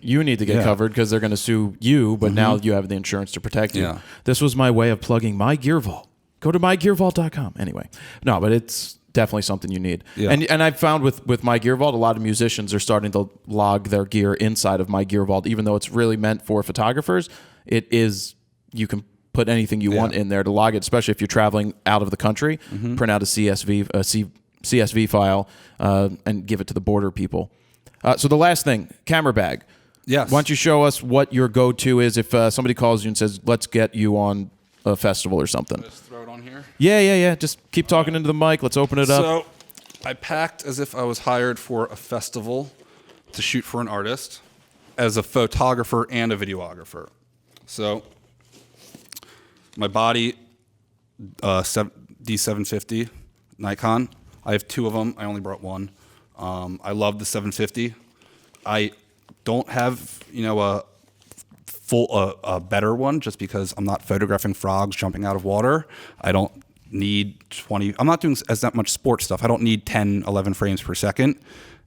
you need to get covered, because they're going to sue you, but now you have the insurance to protect you. Yeah. This was my way of plugging My Gear Vault. Go to mygearvault.com. Anyway, no, but it's definitely something you need. Yeah. And I've found with My Gear Vault, a lot of musicians are starting to log their gear inside of My Gear Vault, even though it's really meant for photographers. You can put anything you want in there to log it, especially if you're traveling out of the country. Print out a CSV file and give it to the border people. So the last thing, camera bag. Yes. Why don't you show us what your go-to is if somebody calls you and says, let's get you on a festival or something? Just throw it on here. Yeah. Just keep talking into the mic. Let's open it up. So I packed as if I was hired for a festival to shoot for an artist as a photographer and a videographer. So my body, D750 Nikon. I have 2 of them. I only brought one. I love the 750. I don't have, a better one just because I'm not photographing frogs jumping out of water. I don't need 20. I'm not doing as that much sports stuff. I don't need 10, 11 frames per second.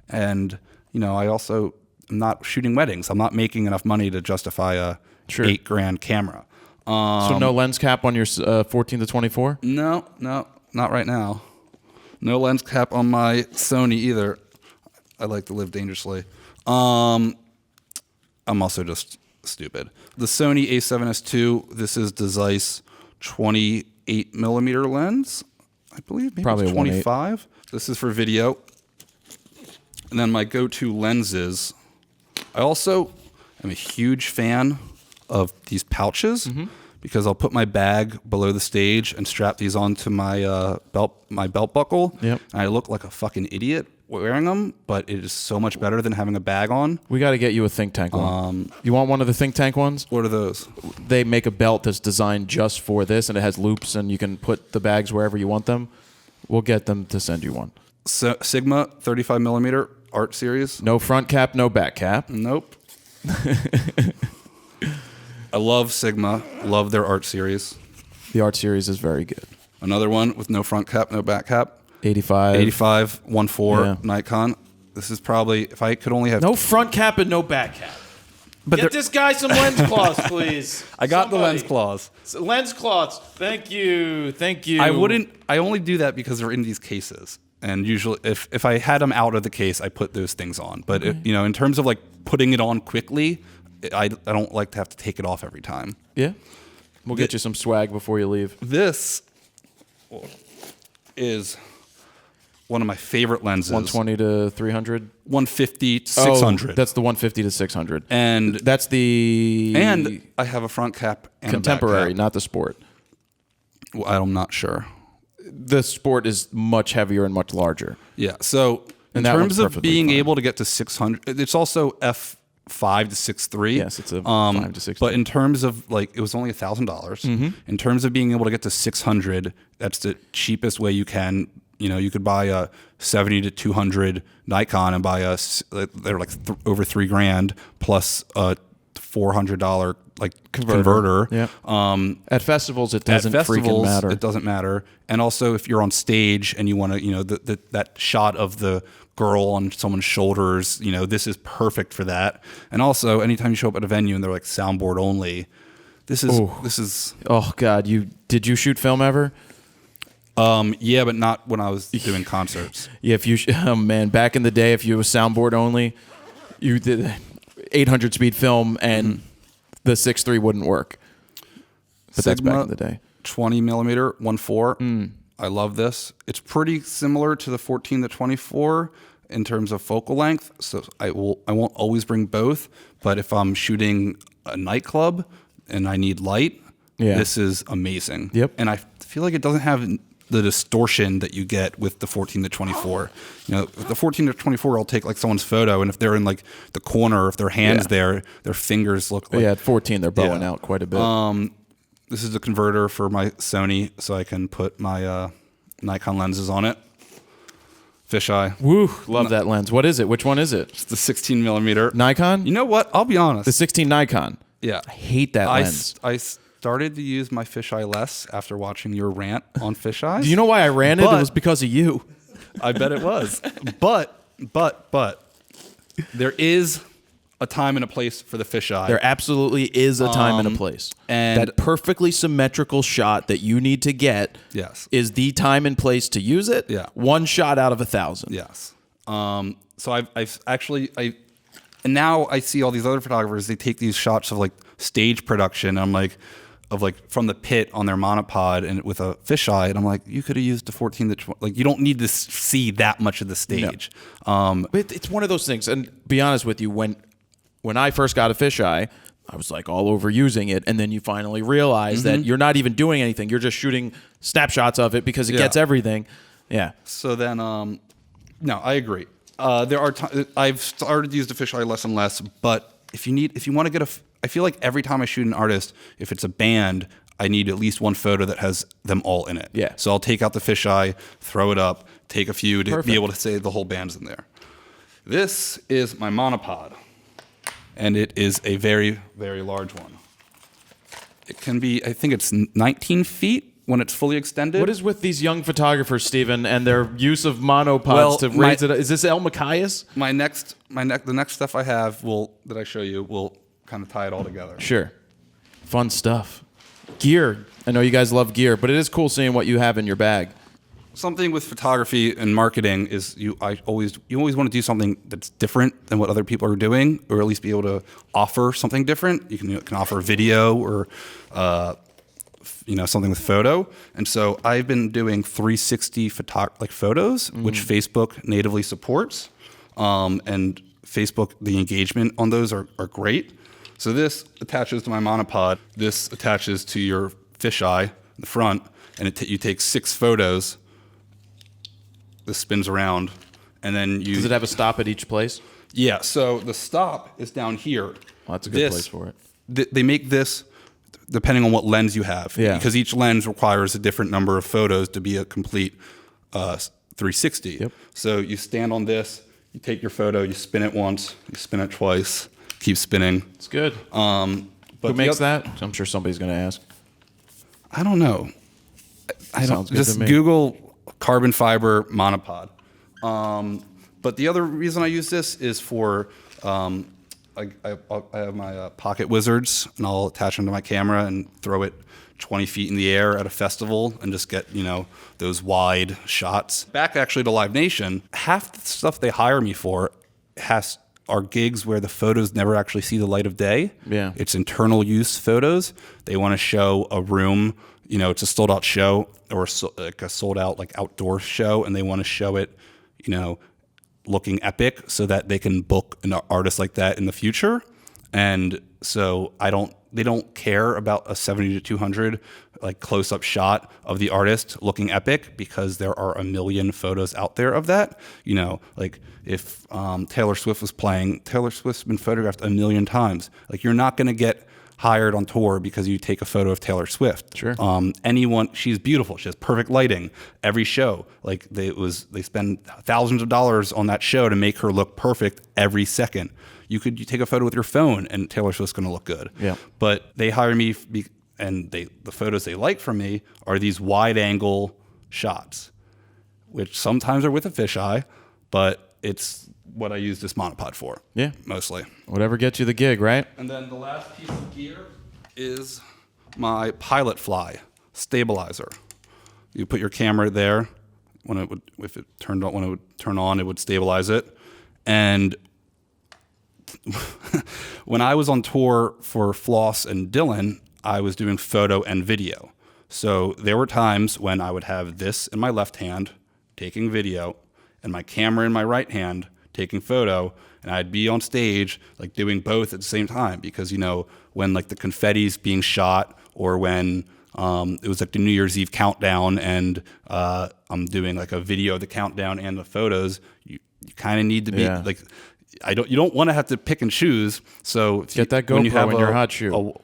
And, I also am not shooting weddings. I'm not making enough money to justify a $8,000 camera. So no lens cap on your 14 to 24? No, not right now. No lens cap on my Sony either. I like to live dangerously. I'm also just stupid. The Sony a7S II, this is the Zeiss 28 millimeter lens, I believe. Maybe Probably it's 25. This is for video. And then my go-to lenses. I also am a huge fan of these pouches because I'll put my bag below the stage and strap these onto my belt buckle. Yep. And I look like a fucking idiot wearing them, but it is so much better than having a bag on. We got to get you a Think Tank one. You want one of the Think Tank ones? What are those? They make a belt that's designed just for this, and it has loops, and you can put the bags wherever you want them. We'll get them to send you one. Sigma 35 millimeter art series. No front cap, no back cap. Nope. I love Sigma. Love their art series. The art series is very good. Another one with no front cap, no back cap. 85. 1.4 Yeah. Nikon. This is probably, if I could only have... No front cap and no back cap. But get this guy some lens cloths, please. I got the lens cloths. Lens cloths. Thank you. I only do that because they're in these cases. And usually, if I had them out of the case, I put those things on. But, in terms of like putting it on quickly, I don't like to have to take it off every time. Yeah. We'll get you some swag before you leave. This is one of my favorite lenses. 120 to 300? 150 to 600. That's the 150 to 600. And that's the... And I have a front cap and contemporary, a back cap. not the sport. Well, I'm not sure. The sport is much heavier and much larger. Yeah. So in terms of being able to get to 600, it's also f5 to 6.3. Yes, it's a 5 to 6. But in terms of like, it was only $1,000. In terms of being able to get to 600, that's the cheapest way you can. You could buy a 70 to 200 Nikon and buy they're like over $3,000 plus a $400 like converter. Yeah. At festivals, it doesn't freaking matter. It doesn't matter. And also, if you're on stage and you want to, that shot of the girl on someone's shoulders, this is perfect for that. And also, anytime you show up at a venue and they're like soundboard only, this is. Oh God, did you shoot film ever? Yeah, but not when I was doing concerts. Yeah, back in the day, if you were soundboard only, you did 800 speed film and the 6.3 wouldn't work. But Sigma, that's back in the day. 20 millimeter 1.4. I love this. It's pretty similar to the 14 to 24 in terms of focal length. So I won't always bring both, but if I'm shooting a nightclub and I need light, this is amazing. Yep. And I feel like it doesn't have the distortion that you get with the 14 to 24. With the 14 to 24, I'll take like someone's photo, and if they're in like the corner, if their hands there, their fingers look like... Yeah, at 14, they're bowing out quite a bit. This is the converter for my Sony, so I can put my Nikon lenses on it. Fisheye. Woo, love that lens. What is it? Which one is it? It's the 16 millimeter. Nikon? You know what? I'll be honest. The 16 Nikon. Yeah. I hate that lens. I started to use my fisheye less after watching your rant on fisheyes. Do you know why I ran it? It was because of you. I bet it was. But there is a time and a place for the fisheye. There absolutely is a time and a place. And that perfectly symmetrical shot that you need to get is the time and place to use it. Yeah. One shot out of 1,000. Yes. So I've actually and now I see all these other photographers, they take these shots of like stage production. And I'm like, of like from the pit on their monopod and with a fisheye, and I'm like, you could have used the 14 to 20. Like, you don't need to see that much of the stage. But it's one of those things. And be honest with you, when I first got a fisheye, I was like all over using it, and then you finally realize that you're not even doing anything. You're just shooting snapshots of it because it gets everything. Yeah. So then, no, I agree. There are I've started to use the fisheye less and less, but if you want to get I feel like every time I shoot an artist, if it's a band, I need at least one photo that has them all in it. Yeah. So I'll take out the fisheye, throw it up, take a few to Perfect. be able to say the whole band's in there. This is my monopod, and it is a very, very large one. It can be, I think it's 19 feet when it's fully extended. What is with these young photographers, Stephen, and their use of monopods to raise it? Is this El Macias? The next stuff I have that I show you will kind of tie it all together. Sure. Fun stuff. Gear. I know you guys love gear, but it is cool seeing what you have in your bag. Something with photography and marketing is you always want to do something that's different than what other people are doing, or at least be able to offer something different. You can offer video or something with photo. And so I've been doing 360 photos, which Facebook natively supports. And Facebook, the engagement on those are great. So this attaches to my monopod. This attaches to your fisheye in the front, and you take 6 photos. This spins around, and then you... Does it have a stop at each place? Yeah, so the stop is down here. Well, that's a good place for it. They make this depending on what lens you have. Yeah. Because each lens requires a different number of photos to be a complete 360. Yep. So you stand on this, you take your photo, you spin it once, you spin it twice, keep spinning. It's good. But who makes that? I'm sure somebody's going to ask. I don't know. I don't. Sounds good Just to me. Google carbon fiber monopod. But the other reason I use this is for I have my pocket wizards, and I'll attach them to my camera and throw it 20 feet in the air at a festival and just get those wide shots. Back actually to Live Nation, half the stuff they hire me for are gigs where the photos never actually see the light of day. Yeah. It's internal use photos. They want to show a room, it's a sold out show or like a sold out like outdoor show, and they want to show it, looking epic so that they can book an artist like that in the future. And so they don't care about a 70 to 200 like close up shot of the artist looking epic, because there are a million photos out there of that. Like if Taylor Swift was playing, Taylor Swift's been photographed a million times. Like, you're not going to get hired on tour because you take a photo of Taylor Swift. Sure. She's beautiful. She has perfect lighting. Every show, like they spend thousands of dollars on that show to make her look perfect every second. You take a photo with your phone and Taylor Swift's going to look good. Yeah. But they hire me, and the photos they like from me are these wide angle shots, which sometimes are with a fisheye, but it's what I use this monopod for. Yeah. Mostly. Whatever gets you the gig, right? And then the last piece of gear is my Pilot Fly stabilizer. You put your camera there. When it would turn on, it would stabilize it. And when I was on tour for Floss and Dylan, I was doing photo and video. So there were times when I would have this in my left hand taking video and my camera in my right hand taking photo, and I'd be on stage like doing both at the same time, because when like the confetti's being shot, or when it was like the New Year's Eve countdown and I'm doing like a video of the countdown and the photos, you kind of need to be like, you don't want to have to pick and choose. So Get that GoPro in your hot shoe.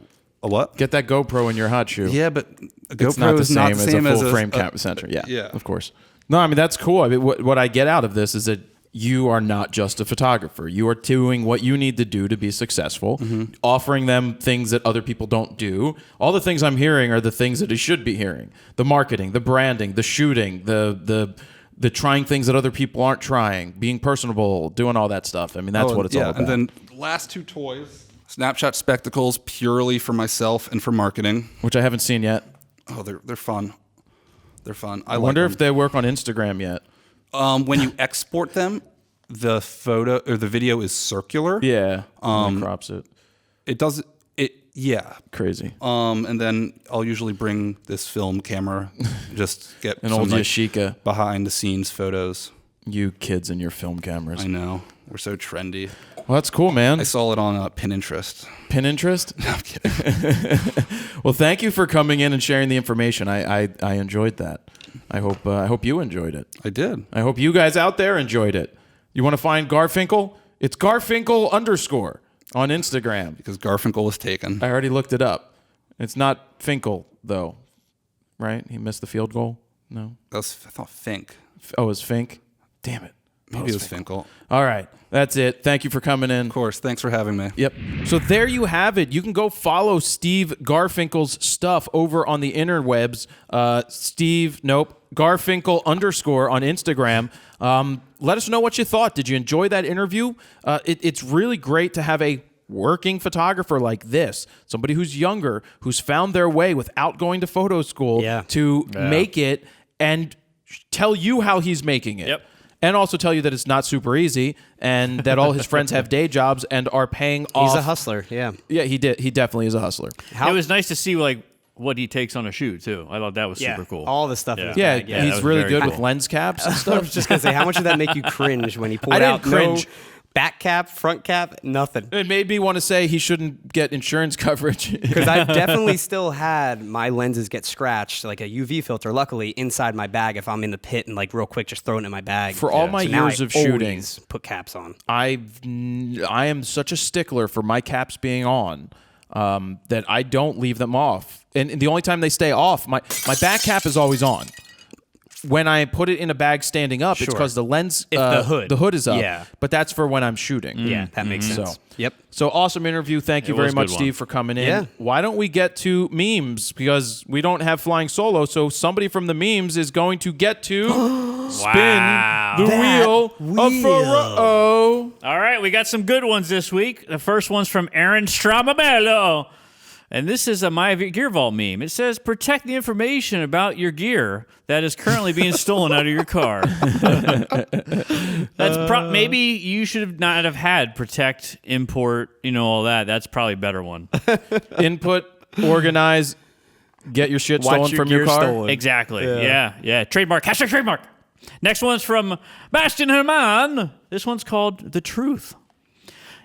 A what? Get that GoPro in your hot shoe. Yeah, but a GoPro It's not the is same not as the same a as full frame sensor. Yeah, yeah, of course. No, I mean, that's cool. I mean, what I get out of this is that you are not just a photographer. You are doing what you need to do to be successful, offering them things that other people don't do. All the things I'm hearing are the things that he should be hearing: the marketing, the branding, the shooting, the trying things that other people aren't trying, being personable, doing all that stuff. I mean, that's what it's all about. And then the last 2 toys, Snapshot spectacles, purely for myself and for marketing. Which I haven't seen yet. Oh, they're fun. They're fun. I wonder if they work on Instagram yet. When you export them, the photo or the video is circular. Yeah, and crops it. It doesn't. Yeah. Crazy. And then I'll usually bring this film camera, just get An some old like, Yashica. behind the scenes photos. You kids and your film cameras. I know. We're so trendy. Well, that's cool, man. I saw it on Pinterest. Pinterest? No, I'm kidding. Well, thank you for coming in and sharing the information. I enjoyed that. I hope you enjoyed it. I did. I hope you guys out there enjoyed it. You want to find Garfinkel? It's Garfinkel _. On Instagram. Because Garfinkel was taken. I already looked it up. It's not Finkel, though. Right? He missed the field goal? No? I thought Fink. Oh, it was Fink? Damn it. Maybe it was Finkel. All right. That's it. Thank you for coming in. Of course. Thanks for having me. Yep. So there you have it. You can go follow Steve Garfinkel's stuff over on the interwebs. Garfinkel _ on Instagram. Let us know what you thought. Did you enjoy that interview? It's really great to have a working photographer like this, somebody who's younger, who's found their way without going to photo school to make it and tell you how he's making it. Yep. And also tell you that it's not super easy and that all his friends have day jobs and are paying off. He's a hustler, yeah. Yeah, he definitely is a hustler. It was nice to see like what he takes on a shoot too. I thought that was super cool. All the stuff in his Yeah, bag. that he's was really very good cool. with lens caps and I stuff. was just going to say, how much did that make you cringe when he pulled I didn't out cringe. no back cap, front cap, nothing? It made me want to say he shouldn't get insurance coverage. Because I've definitely still had my lenses get scratched, like a UV filter, luckily, inside my bag if I'm in the pit and like real quick just throw it in my bag. For all my So now years I of shooting, always put caps on. I am such a stickler for my caps being on that I don't leave them off. And the only time they stay off, my back cap is always on. When I put it in a bag standing up, it's because the lens, the hood. is up. Yeah. But that's for when I'm shooting. Yeah, that makes sense. So, Yep. So awesome interview. Thank you It very was a much, good one. Steve, for coming in. Yeah. Why don't we get to memes? Because we don't have flying solo, so somebody from the memes is going to get to spin the wheel of Ferrania. All right, we got some good ones this week. The first one's from Aaron Stramabello. And this is a My Gear Vault meme. It says, protect the information about your gear that is currently being stolen out of your car. Maybe you should not have had protect, import, all that. That's probably a better one. Input, organize, get your shit stolen from your gear car. stolen. Exactly. Yeah. Trademark. Hashtag trademark. Next one's from Bastian Herman. This one's called The Truth.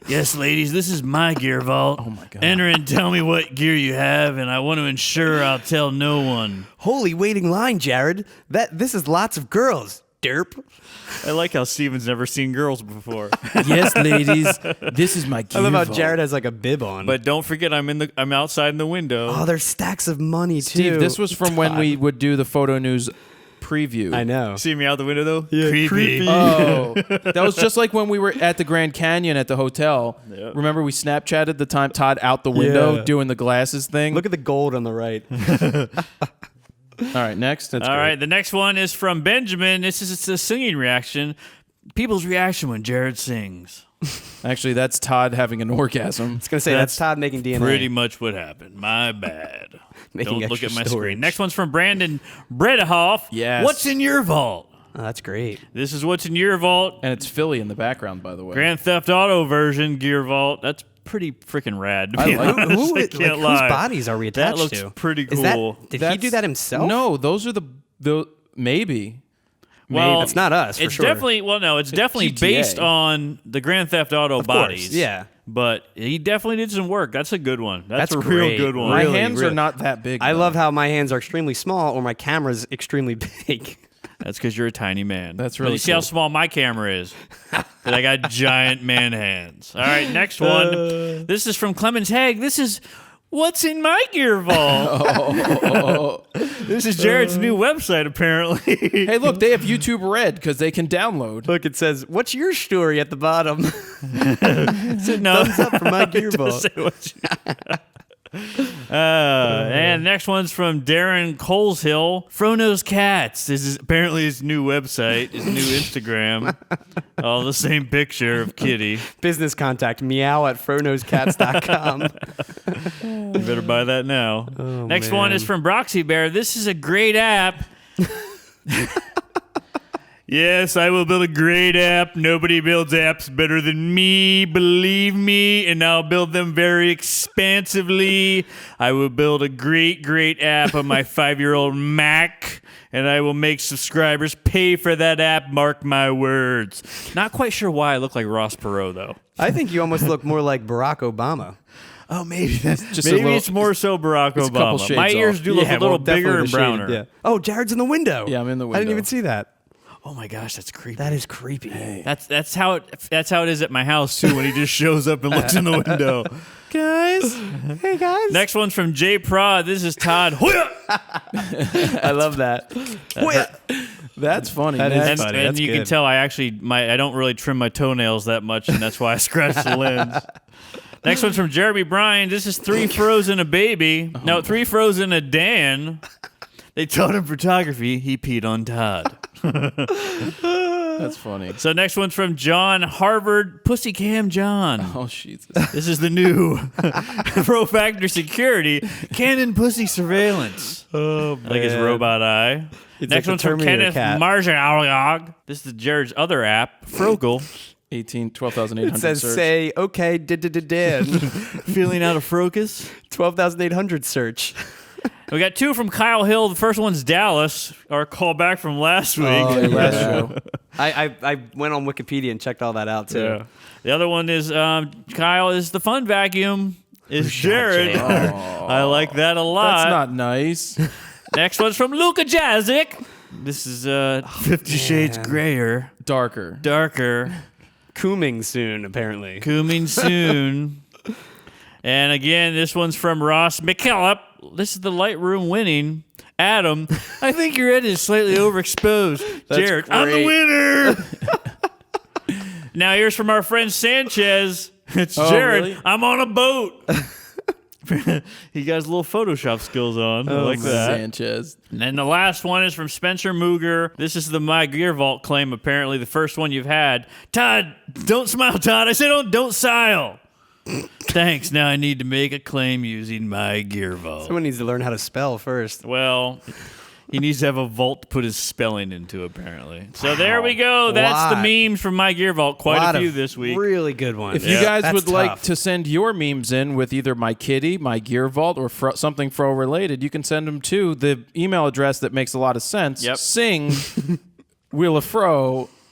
Yes, ladies, this is my gear vault. Oh, my God. Enter and tell me what gear you have, and I want to ensure I'll tell no one. Holy waiting line, Jared. This is lots of girls. Derp. I like how Steven's never seen girls before. Yes, ladies, this is my gear I love how vault. Jared has like a bib on. But don't forget, I'm outside in the window. oh, there's stacks of money too. Steve, this was from when we would do the photo news preview. I know. See me out the window though? Yeah, creepy. Oh, that was just like when we were at the Grand Canyon at the hotel. Yep. Remember we Snapchatted the time Todd out the window Yeah. doing the glasses thing? Look at the gold on the right. All right, next. All right, the next one is from Benjamin. This is a singing reaction. People's reaction when Jared sings. Actually, that's Todd having an orgasm. I was gonna say that's Todd making DNA. Pretty much what happened. My bad. Making Don't look extra at my storage. screen. Next one's from Brandon Bredehoff. Yes. What's in your vault? Oh, that's great. This is what's in your vault. And it's Philly in the background, by the way. Grand Theft Auto version gear vault. That's pretty freaking rad. To be like honest. Who, I like, can't whose lie. bodies are we attached That looks to? pretty Is that- cool. did he do that himself? No, those are the maybe. Well, It's not us, for it's sure. definitely it's definitely GTA. based on the Grand Theft Auto Of course, bodies. yeah. But he definitely did some work. That's a good one. That's a That's real great. good one. My Really, hands are really. not that big. I though. love how my hands are extremely small or my camera's extremely big. That's because you're a tiny man. That's But really you see how cool. small my camera is. But I got giant man hands. All right, next one. This is from Clemens Haig. This is what's in my gear vault. This is Jared's new website, apparently. Hey, look, they have YouTube Red because they can download. Look, it says, "What's your story?" at the bottom. No. Thumbs up for my gear It does vault. say what and next one's from Darren Coleshill. FroKnowsPhoto Cats. This is apparently his new website, his new Instagram. All the same picture of Kitty. Business contact meow at froknowscats.com. You better buy that now. Next one man. is from Broxy Bear. This is a great app. Yes, I will build a great app. Nobody builds apps better than me, believe me, and I'll build them very expansively. I will build a great, great app on my 5-year-old Mac, and I will make subscribers pay for that app, mark my words. Not quite sure why I look like Ross Perot, though. I think you almost look more like Barack Obama. Oh, maybe that's Just a maybe little- it's more so Barack it's a couple Obama. shades My ears off. do look a little bigger and browner. Yeah. Oh, Jared's in the window. Yeah, I'm in the I didn't window. even see that. Oh my gosh, that's creepy. That is creepy. That's how it is at my house too. When he just shows up and looks in the window. Guys. Hey, guys. Next one's from J Prod. This is Todd. I love that. That's funny. That is And, funny. and That's you can good. tell I don't really trim my toenails that much, and that's why I scratch the lens. Next one's from Jeremy Bryan. This is 3 Froze and a Baby. No, 3 Froze and a Dan. They taught him photography. He peed on Todd. That's funny. So next one's from John Harvard. Pussycam John. Oh, Jesus. This is the new Pro Factor Security Canon Pussy Surveillance. Oh, man. Like his robot eye. It's Next like one's the from Terminator Kenneth cat. Marjaliog. This is Jared's other app, Frogel. 12,800 It says, search. say, okay, Dan. Feeling out of focus. 12,800 search. We got 2 from Kyle Hill. The first one's Dallas, our callback from last week. Oh, yeah, last show. I went on Wikipedia and checked all that out, too. Yeah. The other one is Kyle is the fun vacuum. Is Jared. I like that a lot. That's not nice. Next one's from Luka Jazic. This is 50 Shades Grayer. Darker. Cooming soon, apparently. Coming soon. And again, this one's from Ross McKillop. This is the Lightroom winning. Adam, I think your head is slightly overexposed. Jared, I'm the winner. Now here's from our friend Sanchez. It's Jared. Really? I'm on a boat. He got his little Photoshop skills on. I like that. Sanchez. And then the last one is from Spencer Mooger. This is the My Gear Vault claim, apparently the first one you've had. Todd, don't smile, Todd. I said don't smile. Thanks. Now I need to make a claim using My Gear Vault. Someone needs to learn how to spell first. Well, he needs to have a vault to put his spelling into, apparently. So there we go. That's Lot. the memes from My Gear Vault. Quite a few this week. Really good ones. If you guys That's would like tough. to send your memes in with either my kitty, my Gear Vault, or something Fro related, you can send them to the email address that makes a lot of sense. Yep. Sing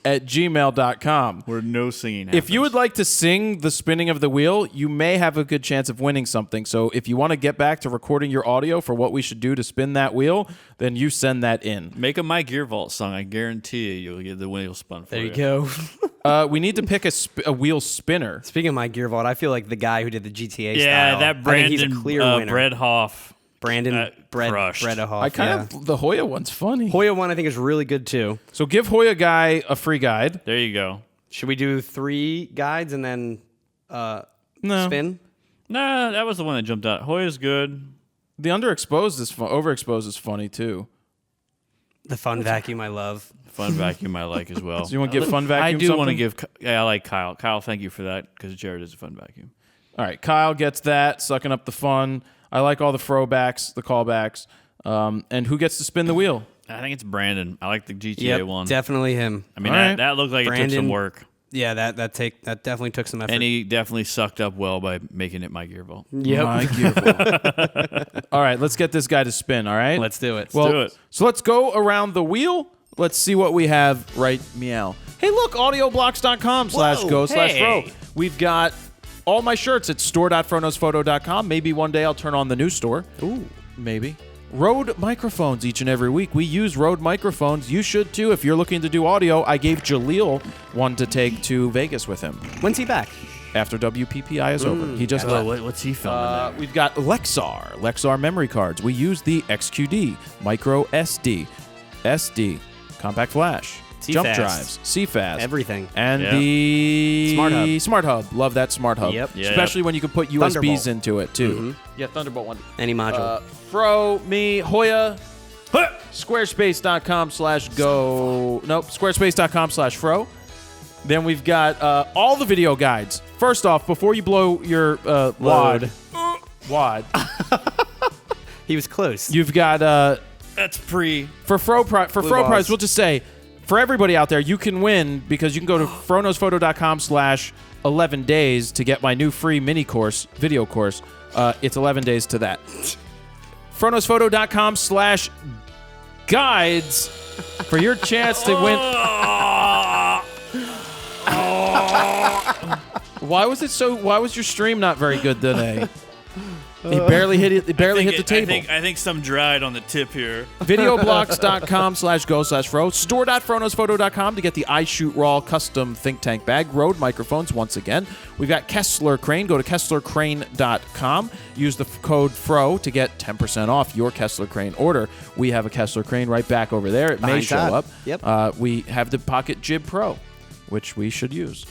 wheelofro@gmail.com. Where no singing happens. If you would like to sing the spinning of the wheel, you may have a good chance of winning something. So if you want to get back to recording your audio for what we should do to spin that wheel, then you send that in. Make a My Gear Vault song. I guarantee you'll get the wheel spun for There you you. go. We need to pick a wheel spinner. Speaking of My Gear Vault, I feel like the guy who did the GTA Yeah, style. that I think Brandon he's a clear winner. Brett Hoff. Brandon crushed. Bredahoff. I kind of the Hoya one's funny. Hoya one I think is really good too. So give Hoya guy a free guide. There you go. Should we do 3 guides and then spin? Nah, that was the one that jumped out. Hoya's good. The underexposed is fun. Overexposed is funny too. The fun vacuum I love. Fun vacuum I like as well. So you want to give fun vacuum? I do want to something? give. Yeah, I like Kyle. Kyle, thank you for that because Jared is a fun vacuum. All right, Kyle gets that, sucking up the fun. I like all the throwbacks, the callbacks. And who gets to spin the wheel? I think it's Brandon. I like the GTA one. Definitely him. I mean, All right. that looked like it took some Brandon- work, Yeah, that definitely took some effort. and he definitely sucked up well by making it My Gear Vault. Yep. My Gear Vault. All right, let's get this guy to spin, all right? Let's do it. Well, do it. So let's go around the wheel. Let's see what we have right meow. Hey, look, audioblocks.com/go/fro. hey. We've got all my shirts at store.FroKnowsPhoto.com. Maybe one day I'll turn on the new store. Ooh. Maybe. Rode microphones each and every week. We use Rode microphones. You should too. If you're looking to do audio, I gave Jaleel one to take to Vegas with him When's he back? after WPPI is over. He just left. What's he filming We've got Lexar memory cards. We use the XQD, micro SD, SD, compact flash, jump CFast. drives, CFast, Everything. and Yeah. the Smart Hub. Smart Hub. Love that Smart Hub. Yep. Yeah. Especially when you can put USBs Thunderbolt. into it too. Yeah, Thunderbolt one. Any module. Fro, me, Hoya, Squarespace.com/go. Nope, Squarespace.com/fro. Then we've got all the video guides. First off, before you blow your wad, He was close. you've got That's pre. for Fro balls. Prize. We'll just say for everybody out there, you can win because you can go to FroKnowsPhoto.com/11 days to get my new free mini course, video course. It's 11 days to that. FroKnowsPhoto.com/guides for your chance to win. Why was your stream not very good today? He barely hit it. He barely hit the table. I think some dried on the tip here. Videoblocks.com/go/fro. Store.froknowsphoto.com to get the iShootRaw custom think tank bag. Rode microphones once again. We've got Kessler Crane. Go to KesslerCrane.com. Use the code FRO to get 10% off your Kessler Crane order. We have a Kessler Crane right back over there. It may show up. Yep. We have the Pocket Jib Pro, which we should use.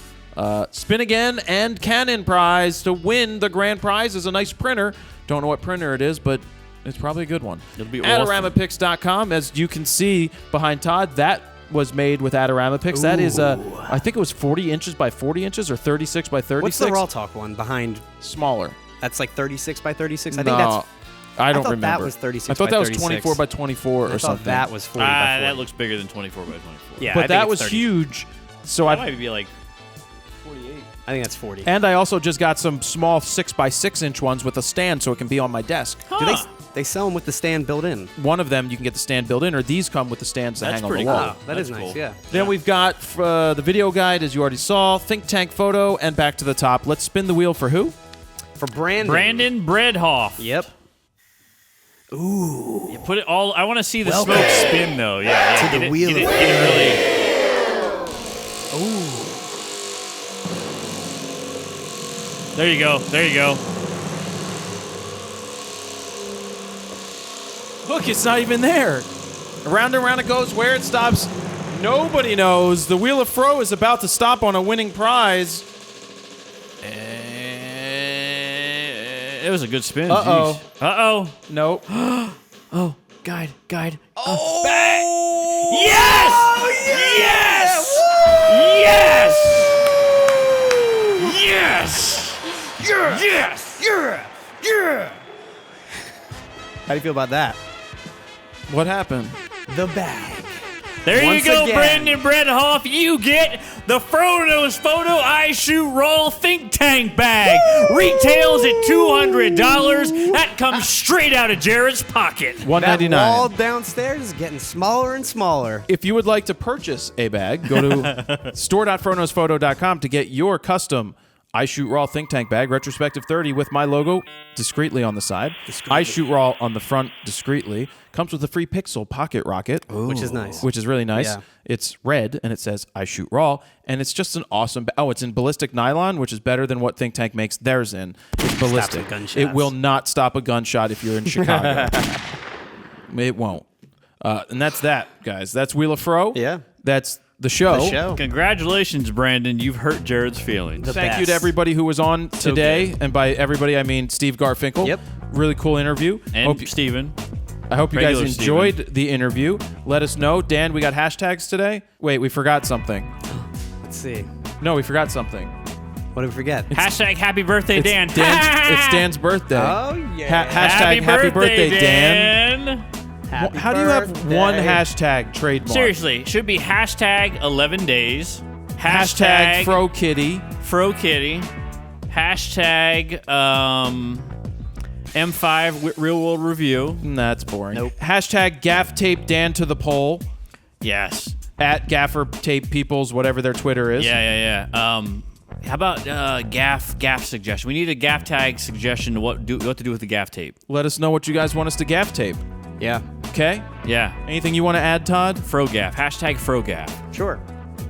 Spin again and Canon prize to win. The grand prize is a nice printer. Don't know what printer it is, but it's probably a good one. It'll be awesome. AdoramaPix.com. As you can see behind Todd, that was made with AdoramaPix. That is, I think it was 40 inches by 40 inches or 36 by 36. What's the RAWtalk one behind? Smaller. That's like 36 by 36. I No, think that's. I don't thought remember. that was 36 I thought by that was 36. 24 by 24 or I thought something. that was 40 by 40. That looks bigger than 24 by 24. Yeah, I but think that it's was 30. huge. So That I might be like 48. I think that's 40. and I also just got some small 6 by 6 inch ones with a stand so it can be on my desk. Do they sell them with the stand built in? One of them you can get the stand built in, or these come with the stands that That's hang on the pretty wall. cool. That is That's nice, cool. yeah. Then we've got the video guide, as you already saw, think tank photo, and back to the top. Let's spin the wheel for who? For Brandon. Brandon Breadhoff. Yep. Ooh. You put it all. I want to see the Welcome smoke spin though. Yeah. to Get the it- wheel Get of it really. There you go. There you go. Look, it's not even there. Around and around it goes. Where it stops, nobody knows. The Wheel of Fro is about to stop on a winning prize. It was a good spin. Uh-oh. Jeez. Uh-oh. Nope. Oh, guide. Oh! Yes! Yes! Yes! Yes! Yes! Yeah! How do you feel about that? What happened? The bag. There Once you go, again. Brandon Breadhoff. You get the FroKnowsPhoto iShootRaw Think Tank bag. Retails at $200. That comes straight out of Jared's pocket. That $199. wall downstairs is getting smaller and smaller. If you would like to purchase a bag, go to store.froknowsphoto.com to get your custom iShootRaw Think Tank bag, retrospective 30 with my logo discreetly on the side. iShootRaw on the front discreetly. Comes with a free Pixel pocket rocket, Which is nice. which is really nice. Yeah. It's red and it says iShootRaw, and it's just an awesome. It's in ballistic nylon, which is better than what Think Tank makes theirs in. It's ballistic. some gunshots. It will not stop a gunshot if you're in Chicago. It won't. And that's that, guys. That's Wheel of Fro. Yeah. That's the show. The show. Congratulations, Brandon. You've hurt Jared's feelings. Thank you to best. everybody who was on today, and by everybody I mean Steve Garfinkel. Yep. Really cool interview. And Steven. I hope you guys regular enjoyed the interview. Let us know. Dan, we got hashtags today? Wait, we forgot something. Let's see. No, we forgot something. What did we forget? Hashtag happy birthday, Dan. It's Dan's birthday. Oh, yeah. Hashtag happy birthday, Dan. Happy How do you have one birthday. hashtag trademark? Seriously, should be hashtag 11 days. Hashtag FroKitty. FroKitty. Hashtag M5 Real World Review. That's boring. Nope. Hashtag gaff tape Dan to the pole. Yes. At gaffer tape peoples, whatever their Twitter is. Yeah. How about gaff suggestion? We need a gaff tag suggestion to what to do with the gaff tape. Let us know what you guys want us to gaff tape. Yeah. Okay? Yeah. Anything you want to add, Todd? FroGaff. Hashtag FroGaff. Sure.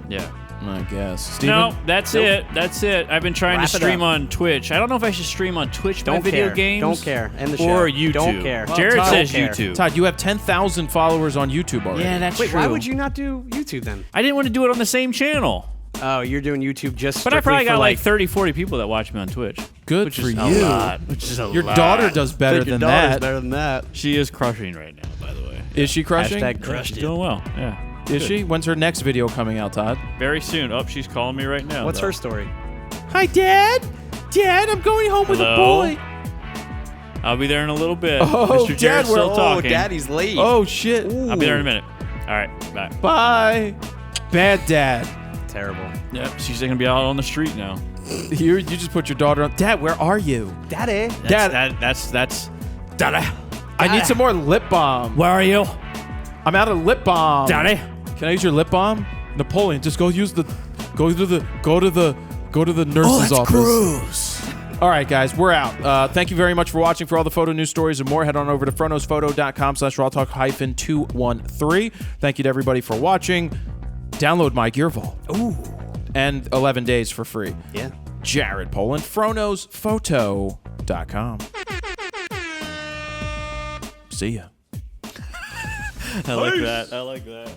Yeah. I guess. Steven? No, that's it. That's it. I've been trying Wrap to it stream up. on Twitch. I don't know if I should stream on Twitch my Don't video care. games. Don't care. End the show. Or YouTube. Don't care. Jared Todd, says don't care. YouTube. Todd, you have 10,000 followers on YouTube already. Yeah, that's Wait, true. why would you not do YouTube then? I didn't want to do it on the same channel. Oh, you're doing YouTube just But I strictly probably for got like 30, 40 people that watch me on Twitch. Good which for is you. A lot. Which is a Your lot. daughter does better Your than daughter's that. better than that. She is crushing right now, by the way. Is she crushing? Hashtag Yeah, crushed she's it. doing well. Yeah. Is she? When's her next video coming out, Todd? Very soon. Oh, she's calling me right now. What's though. her story? Hi, Dad. Dad, I'm going home with a Hello? boy. I'll be there in a little bit. Oh, Mr. Jared's Dad, still we're- talking. Daddy's late. Oh, shit. I'll be there in a minute. All right. Bye. Bye. Bad dad. Terrible. Yep, she's gonna be out on the street now. You just put your daughter on. Dad, where are you? Daddy. Dad, That's Daddy. I need some more lip balm. Where are you, I'm out of lip balm. Daddy? Can I use your lip balm? Napoleon, just go to the nurse's office. Gross. All right, guys, we're out. Thank you very much for watching. For all the photo news stories and more, head on over to FroKnowsPhoto.com/RAWtalk-213. Thank you to everybody for watching. Download my Gear Vault. Ooh. And 11 days for free. Yeah. Jared Polin, FroKnowsPhoto.com. See ya. I like that.